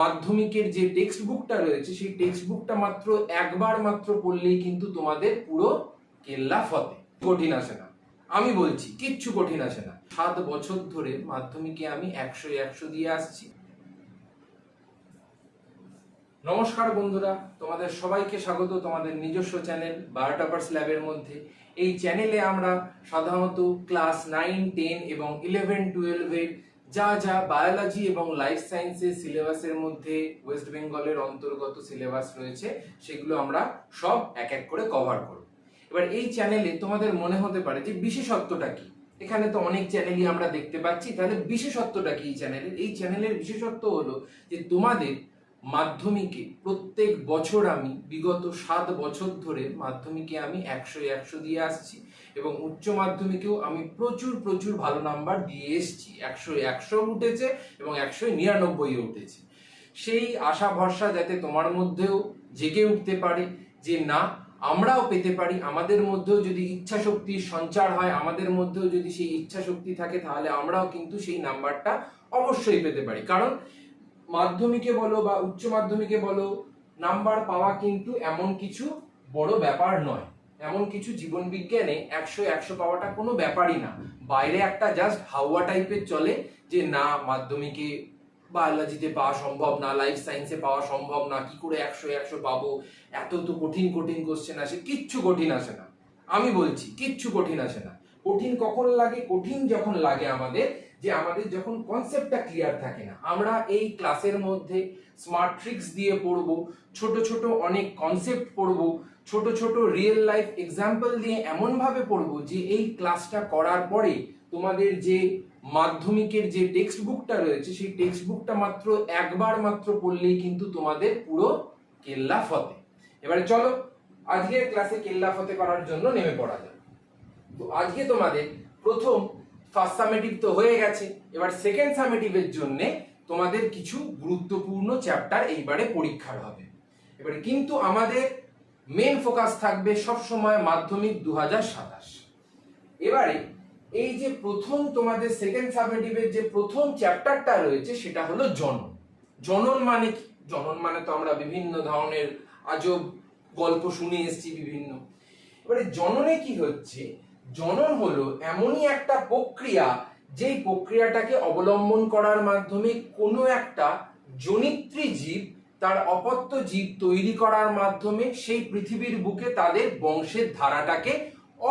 মাধ্যমিকের যে টেক্সট বুকটা রয়েছে সেই টেক্সট বুকটা মাত্র একবার মাত্র পড়লেই কিন্তু তোমাদের পুরো কেল্লা ফতে। কঠিন আসে না, আমি বলছি কিচ্ছু কঠিন আসে না। 7 বছর ধরে মাধ্যমিকে আমি 100 দিয়ে আসছি। নমস্কার বন্ধুরা, তোমাদের সবাইকে স্বাগত তোমাদের নিজস্ব চ্যানেল বায়োটপার্স ল্যাবের মধ্যে। এই চ্যানেলে আমরা সাধারণত ক্লাস 9, 10 এবং 11, 12 এর যা যা বায়োলজি এবং লাইফ সায়েন্সের সিলেবাসের মধ্যে ওয়েস্ট বেঙ্গলের অন্তর্গত সিলেবাস রয়েছে সেগুলো আমরা সব এক এক করে কভার করব। এবার এই চ্যানেলে তোমাদের মনে হতে পারে যে বিশেষত্বটা কি, এখানে তো অনেক চ্যানেলই আমরা দেখতে পাচ্ছি, তাহলে বিশেষত্বটা কি এই চ্যানেলের? এই চ্যানেলের বিশেষত্ব হলো যে তোমাদের মাধ্যমিকে প্রত্যেক বছর আমি বিগত 7 বছর ধরে মাধ্যমিকে আমি 100 দিয়ে আসছি এবং উচ্চ মাধ্যমিকেও আমি প্রচুর ভালো নাম্বার দিয়ে এসছি। 100 উঠেছে এবং 199 উঠেছে। সেই আশা ভরসা যাতে তোমার মধ্যেও জেগে উঠতে পারে যে না, আমরাও পেতে পারি। আমাদের মধ্যেও যদি ইচ্ছা শক্তির সঞ্চার হয়, আমাদের মধ্যেও যদি সেই ইচ্ছা শক্তি থাকে, তাহলে আমরাও কিন্তু সেই নাম্বারটা অবশ্যই পেতে পারি। কারণ মাধ্যমিকে বলো বা উচ্চ মাধ্যমিকে বলো, নাম্বার পাওয়া কিন্তু এমন কিছু বড় ব্যাপার নয়। এমন কিছু জীবন বিজ্ঞানে 100 পাওয়াটা কোনো ব্যাপারই না। বাইরে একটা জাস্ট হাওয়া টাইপের চলে যে না, মাধ্যমিকে বায়োলজিতে পাওয়া সম্ভব না, লাইফ সায়েন্সে পাওয়া সম্ভব না, কি করে 100 পাবো, এত তো কঠিন কোশ্চেন আসে। কিচ্ছু কঠিন আসে না, আমি বলছি কিচ্ছু কঠিন আসে না। কঠিন কখন লাগে? কঠিন যখন লাগে আমাদের যখন কনসেপ্টটা ক্লিয়ার থাকে না। আমরা এই ক্লাসের মধ্যে স্মার্ট ট্রিক্স দিয়ে পড়বো, ছোট অনেক কনসেপ্ট পড়বো, ছোট রিয়েল লাইফ এক্সাম্পল দিয়ে এমন ভাবে পড়বো যে এই ক্লাসটা করার পরে তোমাদের যে মাধ্যমিকের যে টেক্সট বুকটা রয়েছে সেই টেক্সট বুকটা মাত্র একবার মাত্র পড়লেই কিন্তু তোমাদের পুরো কেল্লা ফতে। এবারে চলো আজকের ক্লাসে কেল্লা ফতে করার জন্য নেমে পড়া যাক। তো আজকে তোমাদের প্রথম ফার্স্ট সামেটিভ তো হয়ে গেছে, এবার সেকেন্ড সামেটিভের জন্য তোমাদের কিছু গুরুত্বপূর্ণ চ্যাপ্টার এইবারে পরীক্ষার হবে। এবারে কিন্তু আমাদের মেন ফোকাস থাকবে সব সময় মাধ্যমিক 2027। এবারে এই যে প্রথম তোমাদের সেকেন্ড সামেটিভের যে প্রথম চ্যাপ্টারটা রয়েছে সেটা হলো জনন। জনন মানে কি? জনন মানে তো আমরা বিভিন্ন ধরনের আজব গল্প শুনে এসেছি বিভিন্ন। এবারে জননে কি হচ্ছে? জনন হলো এমনই একটা প্রক্রিয়া যেই প্রক্রিয়াটাকে অবলম্বন করার মাধ্যমে কোনো একটা জনিত্রী জীব তার অপত্য জীব তৈরি করার মাধ্যমে সেই পৃথিবীর বুকে তাদের বংশের ধারাটাকে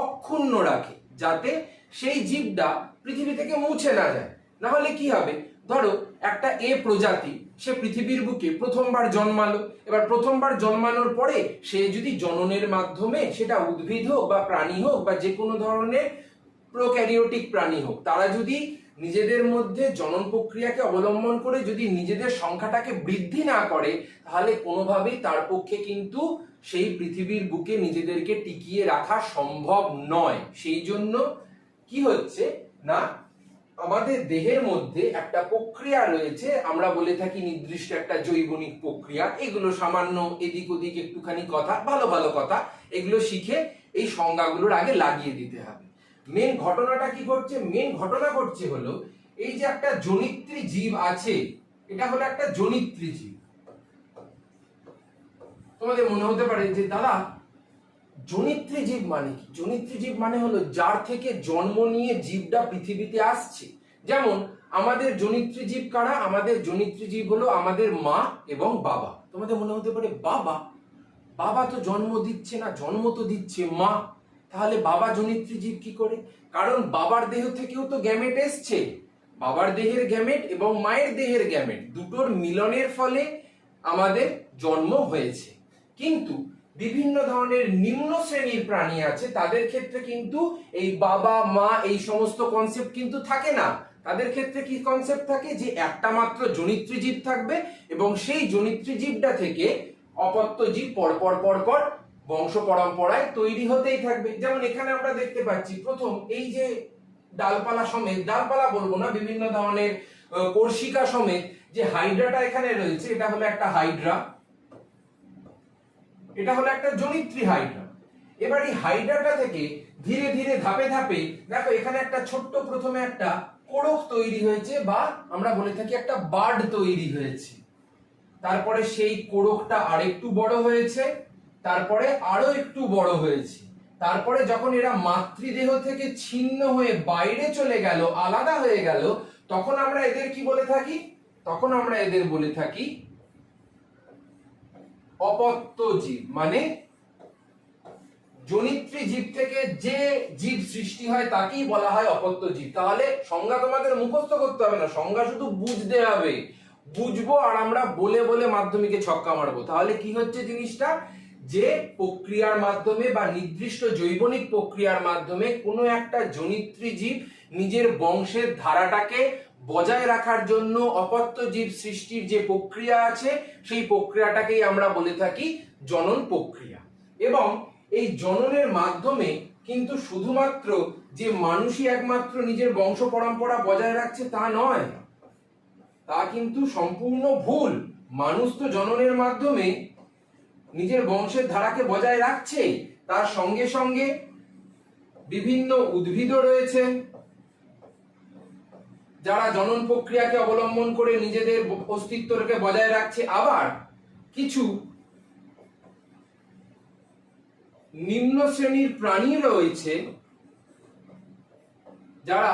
অক্ষুণ্ণ রাখে, যাতে সেই জীবটা পৃথিবী থেকে মুছে না যায়। না হলে কি হবে? ধরো একটা এ প্রজাতি, সে পৃথিবীর বুকে প্রথমবার জন্মালো। এবার প্রথমবার জন্মানোর পরে সে যদি জননের মাধ্যমে, সেটা উদ্ভিদ হোক বা প্রাণী হোক বা যে কোনো ধরনের প্রোক্যারিওটিক প্রাণী হোক, তারা যদি নিজেদের মধ্যে জনন প্রক্রিয়াকে অবলম্বন করে যদি নিজেদের সংখ্যাটাকে বৃদ্ধি না করে, তাহলে কোনোভাবেই তার পক্ষে কিন্তু সেই পৃথিবীর বুকে নিজেদেরকে টিকিয়ে রাখা সম্ভব নয়। সেই জন্য কি হচ্ছে না, আমাদের দেহের মধ্যে একটা প্রক্রিয়া রয়েছে, আমরা বলে থাকি নির্দিষ্ট একটা জৈবনিক প্রক্রিয়া। এগুলো সামান্য এদিক ওদিক একটুখানি কথা, ভালো কথা, এগুলো শিখে এই সংজ্ঞাগুলোর আগে লাগিয়ে দিতে হবে। মেন ঘটনাটা কি ঘটছে? মেন ঘটনা ঘটছে হলো এই যে একটা জনিত্রী জীব আছে, এটা হলো একটা জনিত্রী জীব। তোমাদের মনে হতে পারে যে দাদা জনিত্রী জীব মানে কি? জনিত্রী জীব মানে হলো যার থেকে জন্ম নিয়ে জীবটা পৃথিবীতে আসছে। যেমন আমাদের জনিত্রী জীব কারা? আমাদের জনিত্রী জীব হলো আমাদের মা এবং বাবা। তোমাদের মনে হতে পারে বাবা তো জন্ম দিচ্ছে না, জন্ম তো দিচ্ছে মা, তাহলে বাবা জনিত্রী জীব কি করে? কারণ বাবার দেহ থেকেও তো গ্যামেট এসছে। বাবার দেহের গ্যামেট এবং মায়ের দেহের গ্যামেট দুটোর মিলনের ফলে আমাদের জন্ম হয়েছে। কিন্তু বিভিন্ন ধরনের নিম্ন শ্রেণীর প্রাণী আছে, তাদের ক্ষেত্রে কিন্তু এই বাবা মা এই সমস্ত কনসেপ্ট কিন্তু থাকে না। তাদের ক্ষেত্রে কি কনসেপ্ট থাকে? যে একটা মাত্র জনিত্রী জীব থাকবে এবং সেই জনিত্রী জীবটা থেকে অপত্য জীব পরপর বংশ পরম্পরায় তৈরি হতেই থাকবে। যেমন এখানে আমরা দেখতে পাচ্ছি প্রথম এই যে ডালপালা সমেত, ডালপালা বলবো না, বিভিন্ন ধরনের কোর্সিকা সমেত যে হাইড্রাটা এখানে রয়েছে, এটা হলো একটা হাইড্রা, এটা হলো একটা জনিত্রী হাইড্রা। এবার এই হাইড্রাটা থেকে ধীরে ধীরে ধাপে দেখো এখানে একটা ছোট্ট প্রথমে একটা কোড়ক তৈরি হয়েছে, বা আমরা বলে থাকি একটা বার্ড তৈরি হয়েছে। তারপরে সেই কোরকটা আরেকটু বড় হয়েছে, তারপরে আরো একটু বড় হয়েছে, তারপরে যখন এরা মাতৃদেহ থেকে ছিন্ন হয়ে বাইরে চলে গেল, আলাদা হয়ে গেল, তখন আমরা এদের কি বলে থাকি? তখন আমরা এদের বলে থাকি অপত্য জীব। মানে জনিত্রী জীব থেকে যে জীব সৃষ্টি হয় তাকেই বলা হয় অপত্য জীব। তাহলে সংজ্ঞা তোমাদের মুখস্থ করতে হবে না, সংজ্ঞা শুধু বুঝতে হবে। বুঝবো আর আমরা বলে বলে মাধ্যমিকে ছক্কা মারবো। তাহলে কি হচ্ছে জিনিসটা? যে প্রক্রিয়ার মাধ্যমে বা নির্দিষ্ট জৈবনিক প্রক্রিয়ার মাধ্যমে কোনো একটা জনিত্রী জীব নিজের বংশের ধারাটাকে বজায় রাখার জন্য অপত্য জীব সৃষ্টির যে প্রক্রিয়া আছে, সেই প্রক্রিয়াটাকেই আমরা বলে থাকি জনন প্রক্রিয়া। এবং এই জননের মাধ্যমে কিন্তু শুধুমাত্র যে মানুষই একমাত্র নিজের বংশ পরম্পরা বজায় রাখছে তা নয়, তা কিন্তু সম্পূর্ণ ভুল। মানুষ তো জননের মাধ্যমে নিজের বংশের ধারাকে বজায় রাখছে, তার সঙ্গে সঙ্গে বিভিন্ন উদ্ভিদও রয়েছে যারা জনন প্রক্রিয়াকে অবলম্বন করে নিজেদের অস্তিত্বকে বজায় রাখছে। আবার কিছু নিম্ন শ্রেণীর প্রাণী রয়েছে যারা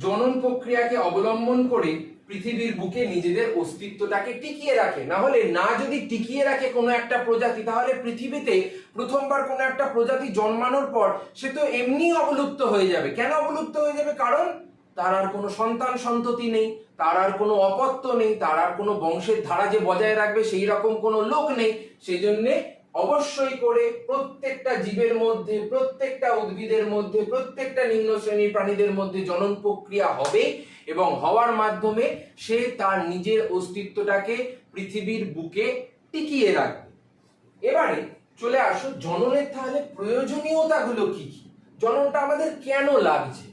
জনন প্রক্রিয়াকে অবলম্বন করে পৃথিবীর বুকে নিজেদের অস্তিত্বটাকে টিকিয়ে রাখে। না হলে না যদি টিকিয়ে রাখে কোনো একটা প্রজাতি, তাহলে পৃথিবীতে প্রথমবার কোনো একটা প্রজাতি জন্মানোর পর সে তো এমনি অবলুপ্ত হয়ে যাবে। কেন অবলুপ্ত হয়ে যাবে? কারণ তার আর কোনো সন্তান সন্ততি নেই, তার আর কোনো অপত্য নেই, তার আর কোনো বংশের ধারা যে বজায় রাখবে সেই রকম কোনো লোক নেই। সেই জন্যে অবশ্যই করে প্রত্যেকটা জীবের মধ্যে, প্রত্যেকটা উদ্ভিদের মধ্যে, প্রত্যেকটা নিম্ন শ্রেণীর প্রাণীদের মধ্যে জনন প্রক্রিয়া হবে এবং হওয়ার মাধ্যমে সে তার নিজের অস্তিত্বটাকে পৃথিবীর বুকে টিকিয়ে রাখবে। এবারে চলে আসো জননের তাহলে প্রয়োজনীয়তাগুলো কি কি, জননটা আমাদের কেন লাগছে।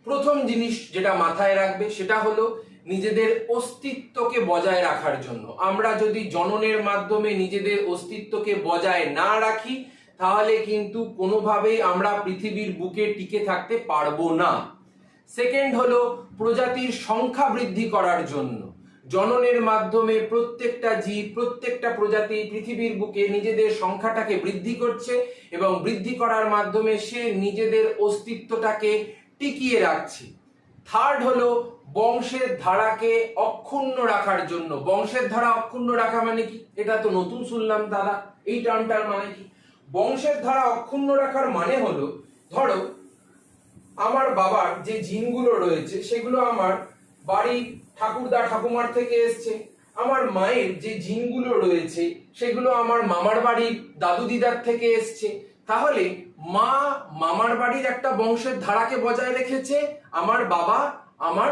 প্রথম জিনিস যেটা মাথায় রাখবে সেটা হলো নিজেদের অস্তিত্বকে বজায় রাখার জন্য। আমরা যদি জননের মাধ্যমে নিজেদের অস্তিত্বকে বজায় না রাখি তাহলে কিন্তু কোনোভাবেই আমরা পৃথিবীর বুকে টিকে থাকতে পারবো না। সেকেন্ড হলো প্রজাতির সংখ্যা বৃদ্ধি করার জন্য। জননের মাধ্যমে প্রত্যেকটা জীব, প্রত্যেকটা প্রজাতি পৃথিবীর বুকে নিজেদের সংখ্যাটাকে বৃদ্ধি করছে এবং বৃদ্ধি করার মাধ্যমে সে নিজেদের অস্তিত্বটাকে টিকিয়ে রাখছে। থার্ড হলো বংশের ধারাকে অক্ষুণ্ণ রাখার জন্য। বংশের ধারা অক্ষুণ্ণ রাখা মানে কি? এটা তো নতুন শুনলাম দাদা, এই টার্মটার মানে কি? বংশের ধারা অক্ষুণ্ণ রাখার মানে হলো, ধরো আমার বাবার যে জিনগুলো রয়েছে সেগুলো আমার বাড়ির ঠাকুরদা ঠাকুমার থেকে এসছে, আমার মায়ের যে জিনগুলো রয়েছে সেগুলো আমার মামার বাড়ির দাদু দিদার থেকে এসছে। তাহলে মা মামার বাড়ির একটা বংশের ধারাকে বজায় রেখেছে, আমার বাবা আমার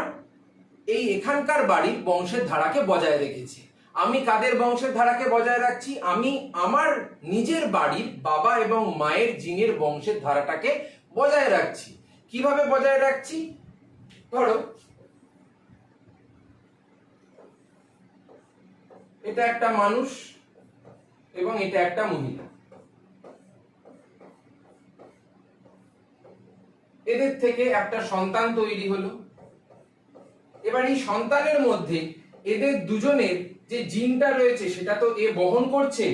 এই এখানকার বাড়ির বংশের ধারাকে বজায় রেখেছে। আমি কাদের বংশের ধারাকে বজায় রাখছি? আমি আমার নিজের বাড়ির বাবা এবং মায়ের জিনের বংশের ধারাটাকে বজায় রাখছি। কিভাবে বজায় রাখছি? ধরো এটা একটা মানুষ এবং এটা একটা মহিলা, এদের থেকে একটা সন্তান তৈরি হলো। এবার এই সন্তানের মধ্যে এদের দুজনের যে জিনটা রয়েছে সেটা তো এ বহন করছে।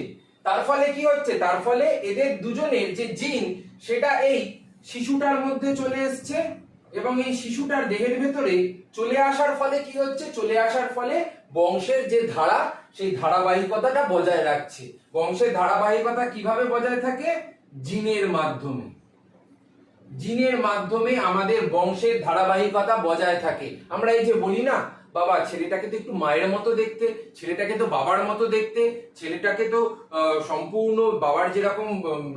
তার ফলে কি হচ্ছে? তার ফলে এদের দুজনের যে জিন সেটা এই শিশুটার মধ্যে চলে এসছে এবং এই শিশুটার দেহের ভেতরে চলে আসার ফলে কি হচ্ছে? চলে আসার ফলে বংশের যে ধারা সেই ধারাবাহিকতাটা বজায় রাখছে। বংশের ধারাবাহিকতা কিভাবে বজায় থাকে? জিনের মাধ্যমে। জিনের মাধ্যমে আমাদের বংশের ধারাবাহিকতা বজায় থাকে। আমরা এই যে বলি না, বাবা ছেলেটাকে তো একটু মায়ের মতো দেখতে, ছেলেটাকে তো বাবার মতো দেখতে, ছেলেটাকে তো সম্পূর্ণ বাবার যেরকম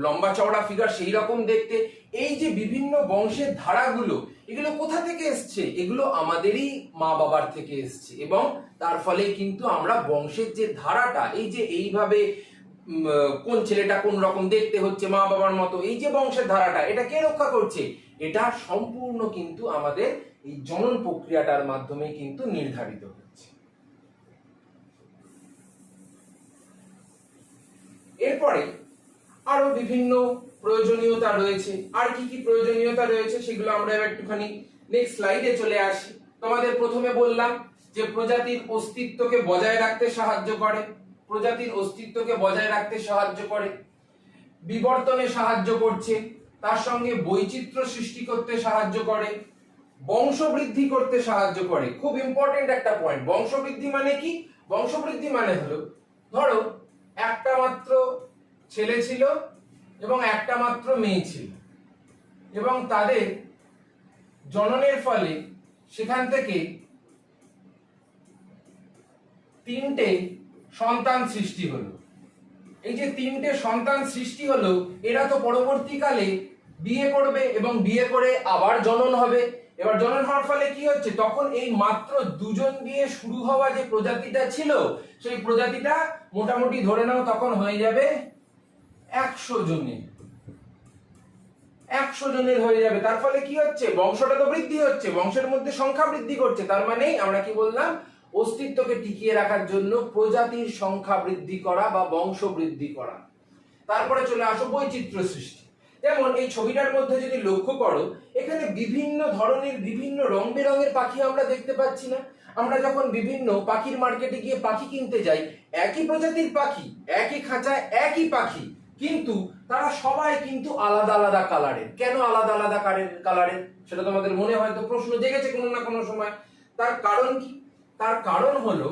লম্বা চওড়া ফিগার সেই রকম দেখতে। এই যে বিভিন্ন বংশের ধারাগুলো, এগুলো কোথা থেকে এসছে? এগুলো আমাদেরই মা বাবার থেকে এসছে এবং তার ফলে কিন্তু আমরা বংশের যে ধারাটা, এই যে এইভাবে কোন ছেলেটা কোন রকম দেখতে হচ্ছে মা বাবার মতো, এই যে বংশের ধারাটা, এটা কে রক্ষা করছে? এটা সম্পূর্ণ কিন্তু আমাদের এই জনন প্রক্রিয়াটার মাধ্যমে কিন্তু নির্ধারিত হচ্ছে। এরপরে আরো বিভিন্ন প্রয়োজনীয়তা রয়েছে। আর কি কি প্রয়োজনীয়তা রয়েছে সেগুলো আমরা এবার একটুখানি নেক্সট স্লাইডে চলে আসি। তোমাদের প্রথমে বললাম যে প্রজাতির অস্তিত্বকে বজায় রাখতে সাহায্য করে, প্রজাতির অস্তিত্বকে বজায় রাখতে সাহায্য করে, বিবর্তনে সাহায্য করছে, তার সঙ্গে বৈচিত্র্য সৃষ্টি করতে সাহায্য করে, বংশবৃদ্ধি করতে সাহায্য করে। খুব ইম্পর্টেন্ট একটা পয়েন্ট। বংশবৃদ্ধি মানে কি? বংশবৃদ্ধি মানে হলো, ধরো একটা মাত্র ছেলে ছিল এবং একটা মাত্র মেয়ে ছিল, এবং তাদের জননের ফলে সেখান থেকে তিনটে সন্তান সৃষ্টি হলো। এই যে তিনটে সন্তান সৃষ্টি হলো, এরা তো পরবর্তীকালে বিয়ে করবে এবং বিয়ে করে আবার জনন হবে। এবার জনন হওয়ার ফলে কি হচ্ছে, তখন এই মাত্র দুজন দিয়ে শুরু হওয়া যে প্রজাতিটা ছিল, সেই প্রজাতিটা মোটামুটি ধরে নাও তখন হয়ে যাবে 100 জনের। 100 জনের হয়ে যাবে। তার ফলে কি হচ্ছে, বংশটা তো বৃদ্ধি হচ্ছে, বংশের মধ্যে সংখ্যা বৃদ্ধি করছে। তার মানে আমরা কি বললাম, অস্তিত্বকে টিকিয়ে রাখার জন্য প্রজাতির সংখ্যা বৃদ্ধি করা বা বংশ বৃদ্ধি করা। তারপরে চলে আসো বৈচিত্র্য সৃষ্টি। যেমন এই ছবিটার মধ্যে যদি লক্ষ্য করো, এখানে বিভিন্ন ধরনের বিভিন্ন রং বেরঙের পাখি আমরা দেখতে পাচ্ছি না? আমরা যখন বিভিন্ন পাখির মার্কেটে গিয়ে পাখি কিনতে যাই, একই প্রজাতির পাখি, একই খাঁচায় একই পাখি, কিন্তু তারা সবাই কিন্তু আলাদা আলাদা কালারের। কেন আলাদা আলাদা কালারের সেটা তোমাদের মনে হয়তো প্রশ্ন জেগেছে কোনো না কোনো সময়। তার কারণ কি? তার কারণ হলো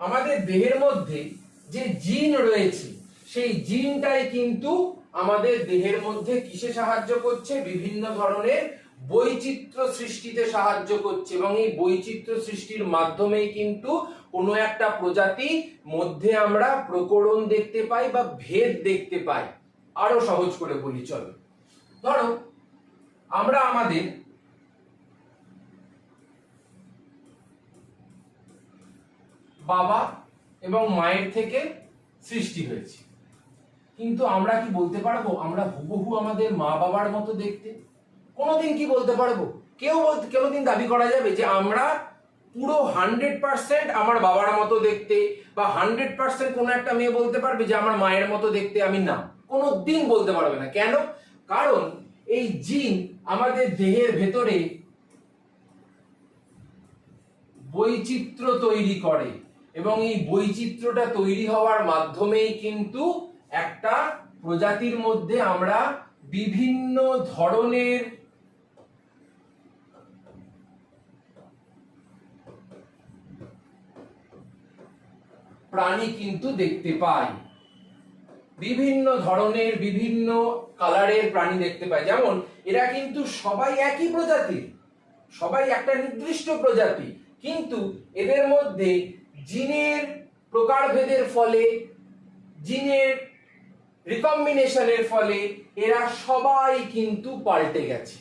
আমাদের দেহের মধ্যে যে জিন রয়েছে, সেই জিনটাই কিন্তু আমাদের দেহের মধ্যে কিসে সাহায্য করছে, বিভিন্ন ধরনের বৈচিত্র্য সৃষ্টিতে সাহায্য করছে। এবং এই বৈচিত্র্য সৃষ্টির মাধ্যমেই কিন্তু কোনো একটা প্রজাতি মধ্যে আমরা প্রকরণ দেখতে পাই বা ভেদ দেখতে পাই। আরো সহজ করে বলি চলো, ধরো আমরা আমাদের বাবা এবং মায়ের থেকে সৃষ্টি হয়েছে, কিন্তু আমরা কি বলতে পারবো আমরা হুবহু আমাদের মা বাবার মতো দেখতে? কোনোদিন কি বলতে পারবো? কোনোদিন দাবি করা যাবে যে আমরা পুরো 100% আমার বাবার মতো দেখতে, বা 100% কোনো একটা মেয়ে বলতে পারবে যে আমার মায়ের মতো দেখতে? আমি না, কোনোদিন বলতে পারবে না। কেন? কারণ এই জিন আমাদের দেহের ভেতরে বৈচিত্র্য তৈরি করে, এবং এই বৈচিত্র্যটা তৈরি হওয়ার মাধ্যমেই কিন্তু একটা প্রজাতির মধ্যে আমরা বিভিন্ন ধরনের প্রাণী কিন্তু দেখতে পাই, বিভিন্ন ধরনের বিভিন্ন কালারের প্রাণী দেখতে পাই। যেমন এরা কিন্তু সবাই একই প্রজাতির, সবাই একটা নির্দিষ্ট প্রজাতি, কিন্তু এদের মধ্যে জিনের প্রকারভেদের ফলে, জিনের রিকম্বিনেশনের ফলে এরা সবাই কিন্তু পাল্টে গেছে।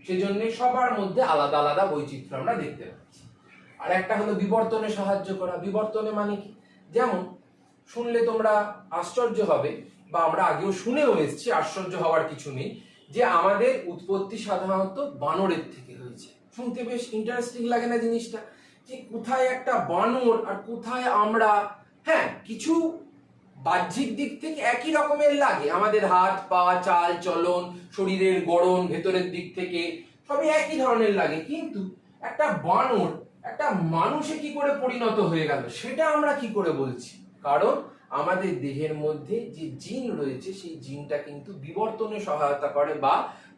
সেজন্য সবার মধ্যে আলাদা আলাদা বৈচিত্র্য আমরা দেখতে পাচ্ছি। আর একটা হলো বিবর্তনে সাহায্য করা। বিবর্তনে মানে কি? যেমন শুনলে তোমরা আশ্চর্য হবে, বা আমরা আগেও শুনেও এসেছি, আশ্চর্য হওয়ার কিছু নেই, যে আমাদের উৎপত্তি সাধারণত বানরের থেকে হয়েছে। শুনতে বেশ ইন্টারেস্টিং লাগে না জিনিসটা, যে কোথায় একটা বানর আর কোথায় আমরা। হ্যাঁ, কিছু বাহ্যিক দিক থেকে একই রকমের লাগে, আমাদের হাত পা, চাল চলন, শরীরের গড়ন, ভেতরের দিক থেকে সবই একই ধরনের লাগে, কিন্তু একটা বানর একটা মানুষে কি করে পরিণত হয়ে গেল সেটা আমরা কি করে বলছি? কারণ আমাদের দেহের মধ্যে যে জিন রয়েছে, সেই জিনটা কিন্তু বিবর্তনে সহায়তা করে বা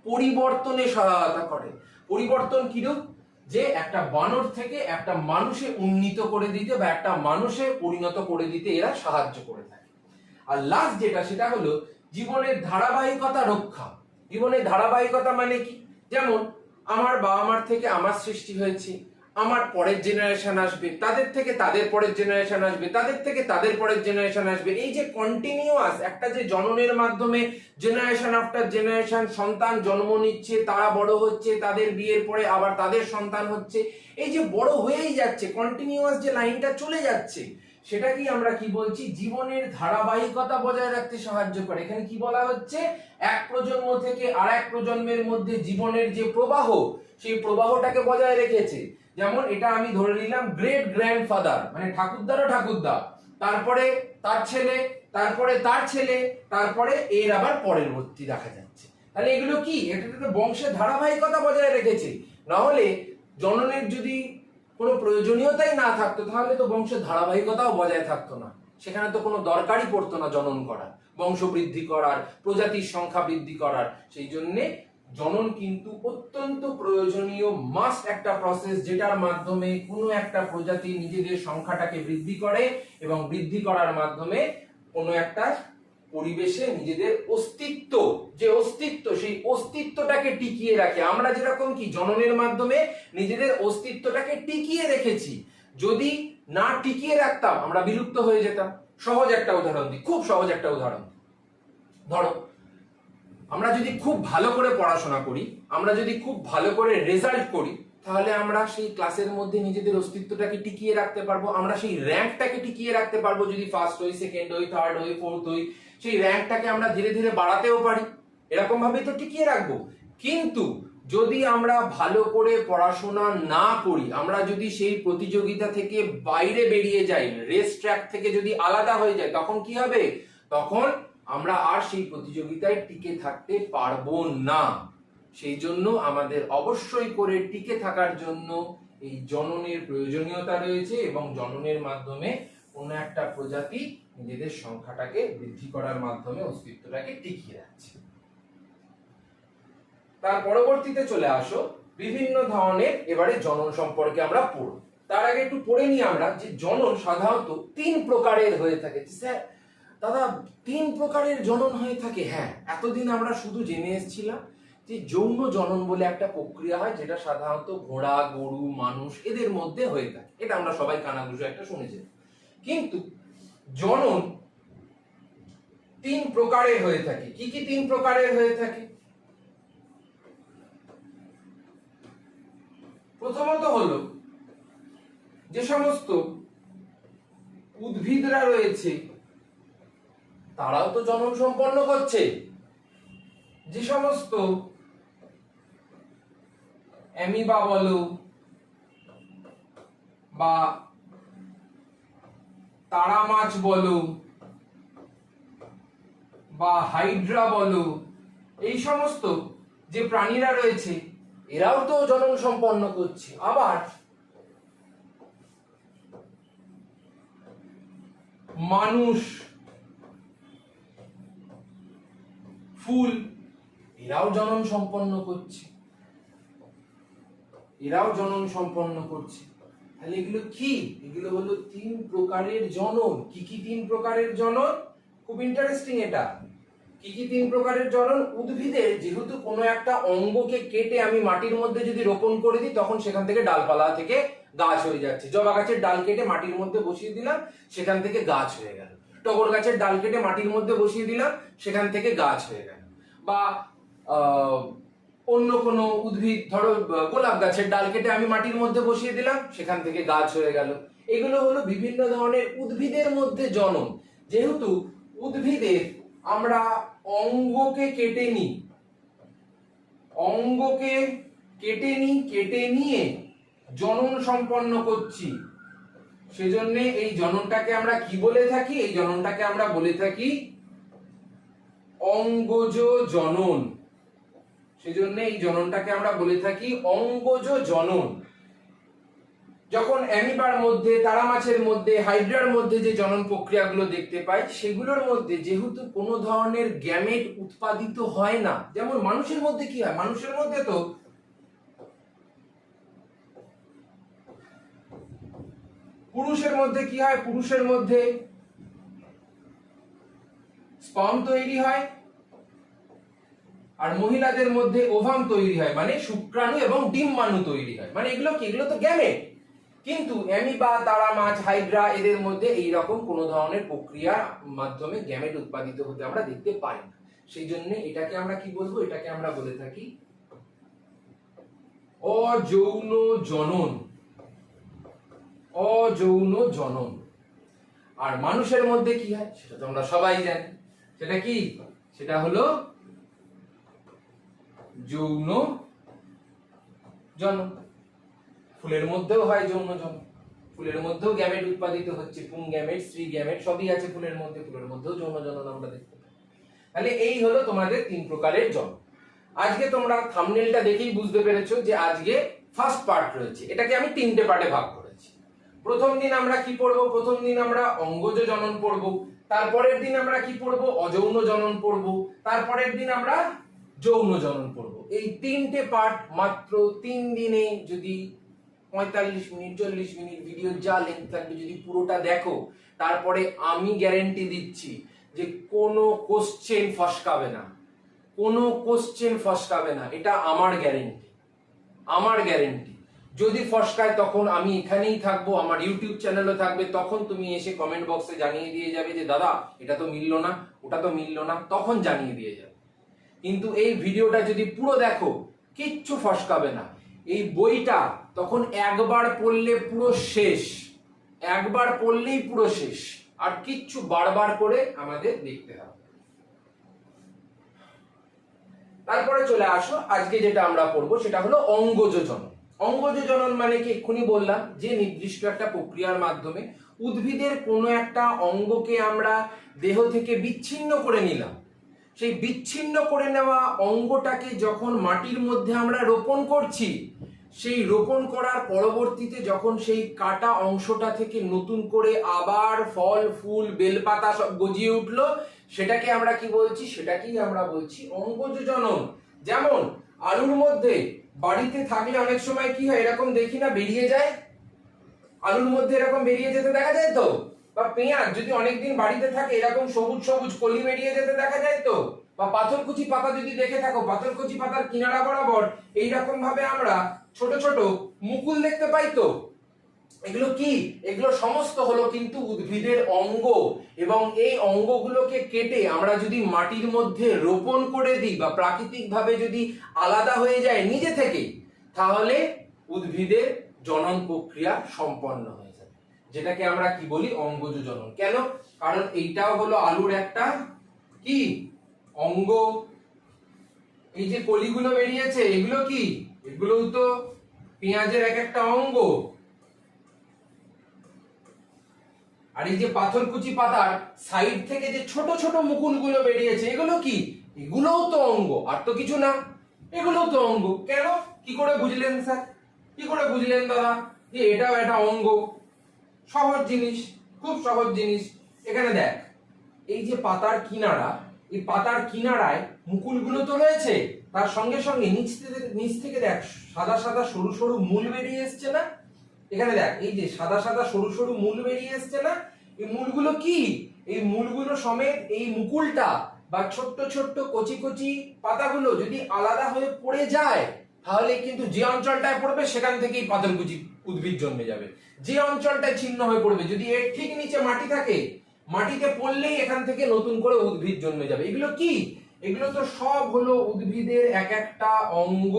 পরিবর্তনে সহায়তা করে। পরিবর্তন কিরূপ? যে একটা বানর থেকে একটা মানুষে উন্নীত করে দিতে বা একটা মানুষে পরিণত করে দিতে এরা সাহায্য করে থাকে। আর লাস্ট যেটা, সেটা হলো জীবনের ধারাবাহিকতা রক্ষা। জীবনের ধারাবাহিকতা মানে কি? যেমন আমার বাবা মার থেকে আমার সৃষ্টি হয়েছে, আমার পরের জেনারেশন আসবে, তাদের থেকে তাদের পরের জেনারেশন আসবে, তাদের থেকে তাদের পরের জেনারেশন আসবে। এই যে কন্টিনিউয়াস একটা যে জননের মাধ্যমে জেনারেশন আফটার জেনারেশন সন্তান জন্ম নিচ্ছে, তারা বড় হচ্ছে, তাদের বিয়ের পরে আবার তাদের সন্তান হচ্ছে, এই যে বড় হয়েই যাচ্ছে, কন্টিনিউয়াস যে লাইনটা চলে যাচ্ছে, সেটাকেই আমরা কি বলছি? জীবনের ধারাবাহিকতা বজায় রাখতে সাহায্য করে। এখানে কি বলা হচ্ছে? এক প্রজন্ম থেকে আর এক প্রজন্মের মধ্যে জীবনের যে প্রবাহ, সেই প্রবাহটাকে বজায় রেখেছে। যেমন এটা আমি ধরে নিলাম গ্রেট গ্র্যান্ডফাদার, মানে ঠাকুরদারও ঠাকুরদা, তারপরে তার ছেলে, তারপরে তার ছেলে, তারপরে এর আবার পরবর্তী দেখা যাচ্ছে। তাহলে এগুলো কি? এটা তো বংশের ধারাবাহিকতা বজায় রেখেছে। না হলে জননের যদি কোনো প্রয়োজনীয়তাই না থাকতো তাহলে তো বংশের ধারাবাহিকতাও বজায় থাকতো না, সেখানে তো কোনো দরকারই পড়তো না জনন করার, বংশ বৃদ্ধি করার, প্রজাতির সংখ্যা বৃদ্ধি করার। সেই জন্যে জনন কিন্তু অত্যন্ত প্রয়োজনীয় মাস্ট একটা প্রসেস, যেটার মাধ্যমে কোনো একটা প্রজাতি নিজেদের সংখ্যাটাকে বৃদ্ধি করে এবং বৃদ্ধি করার মাধ্যমে কোনো একটা পরিবেশে নিজেদের অস্তিত্ব, যে অস্তিত্ব সেই অস্তিত্বটাকে টিকিয়ে রাখে। আমরা যেরকম কি জননের মাধ্যমে নিজেদের অস্তিত্বটাকে টিকিয়ে রেখেছি, যদি না টিকিয়ে রাখতাম আমরা বিলুপ্ত হয়ে যেতাম। সহজ একটা উদাহরণ দিই, খুব সহজ একটা উদাহরণ। ধরো আমরা যদি খুব ভালো করে পড়াশোনা করি, আমরা যদি খুব ভালো করে রেজাল্ট করি, তাহলে আমরা সেই ক্লাসের মধ্যে নিজেদের অস্তিত্বটাকে টিকিয়ে রাখতে পারবো, আমরা সেই র্যাঙ্কটাকে টিকিয়ে রাখতে পারবো। যদি ফার্স্ট হই, সেকেন্ড হই, থার্ড হই, ফোর্থ হই, সেই র্যাঙ্কটাকে আমরা ধীরে ধীরে বাড়াতেও পারি, এরকম ভাবে তো টিকিয়ে রাখবো। কিন্তু যদি আমরা ভালো করে পড়াশোনা না করি, আমরা যদি সেই প্রতিযোগিতা থেকে বাইরে বেরিয়ে যাই, রেস ট্র্যাক থেকে যদি আলাদা হয়ে যায়, তখন কি হবে? তখন আমরা আর সেই প্রতিযোগিতায় টিকে থাকতে পারবো না। সেই জন্য আমাদের অবশ্যই করে টিকে থাকার জন্য এই জননের প্রয়োজনীয়তা রয়েছে, এবং জননের মাধ্যমে কোনো একটা প্রজাতি নিজেদের সংখ্যাটাকে বৃদ্ধি করার মাধ্যমে অস্তিত্বটাকে টিকিয়ে রাখছে। তার পরবর্তীতে চলে আসো বিভিন্ন ধরনের এবারে জনন সম্পর্কে আমরা পড়ব। তার আগে একটু পড়ে নিই আমরা যে জনন সাধারণত 3 প্রকারের হয়ে থাকে। স্যার দাদা 3 প্রকারের জনন হয়ে থাকে? হ্যাঁ, এতদিন আমরা শুধু জেনে এসেছিলাম যে যৌন জনন বলে একটা প্রক্রিয়া হয়, যেটা সাধারণত ঘোড়া, গরু, মানুষ এদের মধ্যে হয়ে থাকে। এটা আমরা সবাই কানাঘুষো একটা শুনেছি। কিন্তু জনন 3 প্রকারের হয়ে থাকে। কি কি 3 প্রকারের হয়ে থাকে? প্রথমত হলো যে সমস্ত উদ্ভিদরা রয়েছে তারাও তো জনন সম্পন্ন করছে। যে সমস্ত অ্যামিবা বলো বা তারা মাছ বলো বা হাইড্রা বলো, এই সমস্ত যে প্রাণীরা রয়েছে এরাও তো জনন সম্পন্ন করছে। আবার মানুষ, ফুল, এরাও জনন সম্পন্ন করছে, এরাও জনন সম্পন্ন করছে। তাহলে এগুলো কি? এগুলো হলো 3 প্রকারের জনন। কি কি 3 প্রকারের জনন? খুব ইন্টারেস্টিং এটা। কি কি 3 প্রকারের জনন? উদ্ভিদের যেহেতু কোনো একটা অঙ্গকে কেটে আমি মাটির মধ্যে যদি রোপণ করে দিই, তখন সেখান থেকে ডালপালা থেকে গাছ হয়ে যাচ্ছে। জবা গাছের ডাল কেটে মাটির মধ্যে বসিয়ে দিলাম, সেখান থেকে গাছ হয়ে গেল। টগর গাছের ডাল কেটে মাটির মধ্যে বসিয়ে দিলাম, সেখান থেকে গাছ হয়ে গেল। বা অন্য কোনো উদ্ভিদ, ধরো গোলাপ গাছের ডাল কেটে আমি মাটির মধ্যে বসিয়ে দিলাম, সেখান থেকে গাছ হয়ে গেল। এগুলো হলো বিভিন্ন ধরনের উদ্ভিদের মধ্যে জনন। যেহেতু উদ্ভিদের আমরা অঙ্গকে কেটে নিই, অঙ্গকে কেটে নিয়ে জনন সম্পন্ন করছি, সেজন্য এই জননটাকে আমরা কি বলে থাকি? এই জননটাকে আমরা বলে থাকি অঙ্গজ জনন। সেজন্য এই জননটাকে আমরা বলে থাকি অঙ্গজ জনন। যখন অ্যামিবার মধ্যে, তারা মাছের মধ্যে, হাইড্রার মধ্যে যে জনন প্রক্রিয়াগুলো দেখতে পাই, সেগুলোর মধ্যে যেহেতু কোনো ধরনের গ্যামেট উৎপাদিত হয় না, যেমন মানুষের মধ্যে কি হয়? মানুষের মধ্যে তো পুরুষের মধ্যে কি হয়? পুরুষের মধ্যে স্পার্ম তৈরি হয়, আর মহিলাদের মধ্যে ওভাম তৈরি হয়, মানে শুক্রাণু এবং ডিম্বাণু তৈরি হয়। মানে এগুলো কি? এগুলো তো গ্যামেট। কিন্তু অ্যামিবা, তারা মাছ, হাইড্রা এদের মধ্যে এই রকম কোনো ধরনের প্রক্রিয়ার মাধ্যমে গ্যামেট উৎপাদিত হতে আমরা দেখতে পাই না। সেই জন্য এটাকে আমরা কি বলবো? এটাকে আমরা বলে থাকি অযৌন জনন। অযৌন জনন। আর মানুষের মধ্যে কি হয় সেটা তো আমরা সবাই জানি। সেটা কি? সেটা হলো যৌন জনন। ফুলের মধ্যেও হয় যৌন জনন। ফুলের মধ্যেও গ্যামেট উৎপাদিত হচ্ছে, পুং গ্যামেট, স্ত্রী গ্যামেট সবই আছে ফুলের মধ্যে। ফুলের মধ্যেও যৌন জনন আমরা দেখতে পাই। তাহলে এই হলো তোমাদের 3 প্রকারের জনন। আজকে তোমরা থাম্বনেলটা দেখেই বুঝতে পেরেছো যে আজকে ফার্স্ট পার্ট রয়েছে, এটাকে আমি তিনটে পার্টে ভাগ করেছি। প্রথম দিন আমরা কি পড়বো? প্রথম দিন আমরা অঙ্গজ জনন পড়বো, তারপরের দিন আমরা কি পড়বো? অযৌন জনন পড়বো, তারপরের দিন আমরা যৌন জনন পড়বো। এই তিনটে পার্ট মাত্র 3 দিনে যদি 45 মিনিট 40 মিনিট ভিডিও যা লেন্থ থাকবে যদি পুরোটা দেখো, তারপরে আমি গ্যারেন্টি দিচ্ছি যে কোনো কোশ্চেন ফসকাবে না, কোনো কোশ্চেন ফসকাবে না, এটা আমার গ্যারেন্টি, আমার গ্যারেন্টি। যদি ফসকায় তখন আমি এখানেই থাকবো, আমার ইউটিউব চ্যানেলও থাকবে, তখন তুমি এসে কমেন্ট বক্সে জানিয়ে দিয়ে যাবে যে দাদা এটা তো মিললো না, ওটা তো মিললো না, তখন জানিয়ে দিয়ে যাবে। কিন্তু এই ভিডিওটা যদি পুরো দেখো কিচ্ছু ফসকাবে না। এই বইটা তখন একবার পড়লে পুরো শেষ, একবার পড়লেই পুরো শেষ, আর কিচ্ছু বারবার করে আমাদের দেখতে হবে। তারপরে চলে আসো, আজকে যেটা আমরা পড়বো সেটা হলো অঙ্গজ জনন। অঙ্গজ জনন মানে কি? এক্ষুনি বললাম যে নির্দিষ্ট একটা প্রক্রিয়ার মাধ্যমে উদ্ভিদের কোনো একটা অঙ্গকে আমরা দেহ থেকে বিচ্ছিন্ন করে নিলাম। সেই বিচ্ছিন্ন করে নেওয়া অঙ্গটাকে যখন মাটির মধ্যে আমরা রোপণ করছি, সেই রোপণ করার পরবর্তীতে যখন সেই কাটা অংশটা থেকে নতুন করে আবার ফল ফুল বেলপাতা সব গজিয়ে উঠলো, সেটাকে আমরা কি বলছি? সেটাকেই আমরা বলছি অঙ্গজ জনন। যেমন আলুর মধ্যে বাড়িতে থাকলে অনেক সময় কি হয়, এরকম দেখি না বেরিয়ে যায়, আলুর মধ্যে এরকম বেরিয়ে যেতে দেখা যায় তো, বা পেঁয়াজ যদি অনেকদিন বাড়িতে থাকে এরকম সবুজ সবুজ কলি বেরিয়ে যেতে দেখা যায় তো, বা পাথরকুচি পাতা যদি দেখে থাকো, পাথরকুচি পাতার কিনারা বরাবর এইরকম ভাবে আমরা ছোট ছোট মুকুল দেখতে পাই তো। এগুলো কি? এগুলো সমস্ত হলো কিন্তু উদ্ভিদের অঙ্গ, এবং এই অঙ্গগুলোকে কেটে আমরা যদি মাটির মধ্যে রোপণ করে দিই বা প্রাকৃতিক ভাবে যদি আলাদা হয়ে যায় নিজে থেকে, তাহলে উদ্ভিদের জনন প্রক্রিয়া সম্পন্ন হয়ে যাবে, যেটাকে আমরা কি বলি? অঙ্গজ জনন। কেন? কারণ এইটাও হলো আলুর একটা কি অঙ্গ। এই যে কলিগুলো বেরিয়েছে এগুলো কি? এগুলোও তো পেঁয়াজের এক একটা অঙ্গ। আর এই যে পাথরকুচি পাতার সাইড থেকে যে ছোট ছোট মুকুলগুলো বেরিয়েছে এগুলো কি? এগুলোও তো অঙ্গ, আর তো কিছু না, এগুলোও তো অঙ্গ। কেন? কি করে বুঝলেন স্যার? কি করে বুঝলেন দাদা যে এটাও একটা অঙ্গ? সহজ জিনিস, খুব সহজ জিনিস। এখানে দেখ, এই যে পাতার কিনারা, এই পাতার কিনারায় মুকুলগুলো তো রয়েছে, তার সঙ্গে সঙ্গে নিচ থেকে দেখ সাদা সাদা সরু সরু মূল বেরিয়ে এসছে না? এখানে দেখ এই যে সাদা সাদা সরু সরু মূল বেরিয়ে এসছে না? এই মূলগুলো কি? এই মূলগুলো সমেত এই মুকুলটা বা ছোট্ট ছোট্ট কচি কচি পাতাগুলো যদি আলাদা হয়ে পড়ে যায়, তাহলে কিন্তু যে অঞ্চলটায় পড়বে সেখান থেকেই পাথরকুচি উদ্ভিদ জন্মে যাবে। যে অঞ্চলটায় ছিন্ন হয়ে পড়বে, যদি এর ঠিক নিচে মাটি থাকে, মাটিতে পড়লেই এখান থেকে নতুন করে উদ্ভিদ জন্মে যাবে। এগুলো কি? এগুলো তো সব হলো উদ্ভিদের এক একটা অঙ্গ।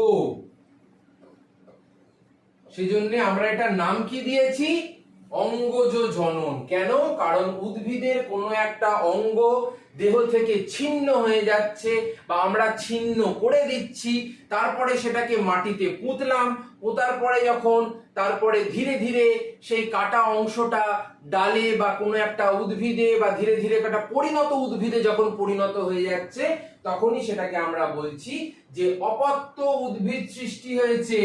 সেজন্য আমরা এটার নাম কি দিয়েছি? অঙ্গজ জনন। কেন? কারণ উদ্ভিদের কোনো একটা অঙ্গ দেহ থেকে ছিন্ন হয়ে যাচ্ছে বা আমরা ছিন্ন করে দিচ্ছি, তারপরে সেটাকে মাটিতে পুঁতলাম, পোতার পরে যখন তারপরে ধীরে ধীরে সেই কাটা অংশটা ডালে বা কোনো একটা উদ্ভিদে বা ধীরে ধীরে একটা পরিণত উদ্ভিদে যখন পরিণত হয়ে যাচ্ছে, তখনই সেটাকে আমরা বলছি যে অপত্য উদ্ভিদ সৃষ্টি হয়েছে।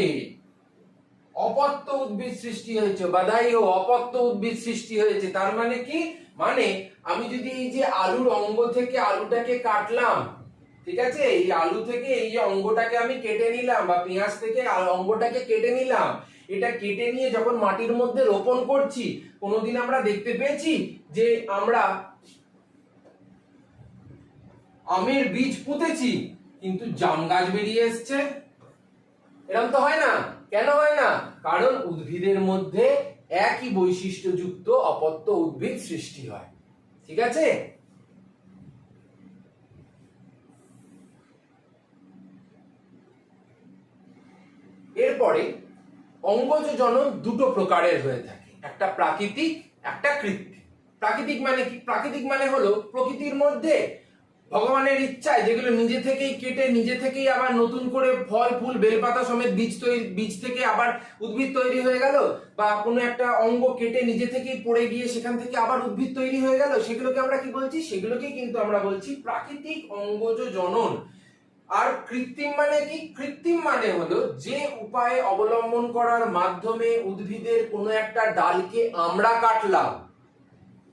অপত্য উদ্ভিদ সৃষ্টি হয়েছে, বাদাই ও অপত্য উদ্ভিদ সৃষ্টি হয়েছে। তার মানে কি? মানে আমি যদি এই যে আলুর অঙ্গ থেকে আলুটাকে কাটলাম, ঠিক আছে, এই আলু থেকে এই যে অঙ্গটাকে আমি কেটে নিলাম, বা পেঁয়াজ থেকে অঙ্গটাকে কেটে নিলাম, এটা কেটে নিয়ে যখন মাটির মধ্যে রোপণ করছি, কোনোদিন আমরা দেখতে পেয়েছি যে আমরা আমের বীজ পুঁতেছি কিন্তু জাম গাছ বেরিয়ে এসছে? এরকম তো হয় না। কেন হয় না? কারণ উদ্ভিদের মধ্যে একই বৈশিষ্ট্যযুক্ত অপত্য উদ্ভিদ সৃষ্টি হয়। ঠিক আছে? এরপরে অঙ্গজ জনন দুটো প্রকারের হয়ে থাকে, একটা প্রাকৃতিক, একটা কৃত্রিম। প্রাকৃতিক মানে কি? প্রাকৃতিক মানে হলো প্রকৃতির মধ্যে ভগবানের ইচ্ছায় যেগুলো নিজে থেকেই কেটে নিজে থেকেই আবার নতুন করে ফল ফুল বেলপাতা সমেত বীজ থেকে আবার উদ্ভিদ তৈরি হয়ে গেল, বা কোনো একটা অঙ্গ কেটে নিজে থেকেই পড়ে গিয়ে সেখান থেকে আবার উদ্ভিদ তৈরি হয়ে গেল, সেগুলোকে আমরা কি বলছি? সেগুলোকে কিন্তু আমরা বলছি প্রাকৃতিক অঙ্গজ জনন। আর কৃত্রিম মানে কি? কৃত্রিম মানে হলো যে উপায় অবলম্বন করার মাধ্যমে উদ্ভিদের কোনো একটা ডালকে আমরা কাটলাম,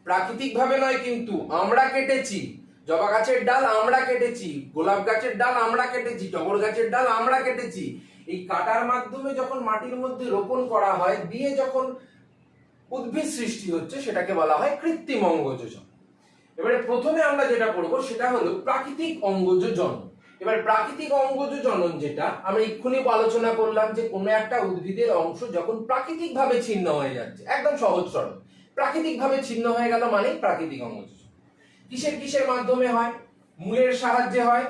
প্রাকৃতিক ভাবে নয় কিন্তু, আমরা কেটেছি। জবা গাছের ডাল আমরা কেটেছি, গোলাপ গাছের ডাল আমরা কেটেছি, টগর গাছের ডাল আমরা কেটেছি। এই কাটার মাধ্যমে যখন মাটির মধ্যে রোপণ করা হয়, দিয়ে যখন উদ্ভিদ সৃষ্টি হচ্ছে, সেটাকে বলা হয় কৃত্রিম অঙ্গজজন। এবারে প্রথমে আমরা যেটা পড়বো সেটা হলো প্রাকৃতিক অঙ্গজজন। এবার প্রাকৃতিক অঙ্গজজন যেটা আমরা এক্ষুনি আলোচনা করলাম, যে কোনো একটা উদ্ভিদের অংশ যখন প্রাকৃতিক ভাবে ছিন্ন হয়ে যাচ্ছে, একদম সহজ সরল, প্রাকৃতিক ভাবে ছিন্ন হয়ে গেল মানে প্রাকৃতিক অঙ্গজজন। কিসের কিসের মাধ্যমে হয়? মূলের সাহায্যে হয়,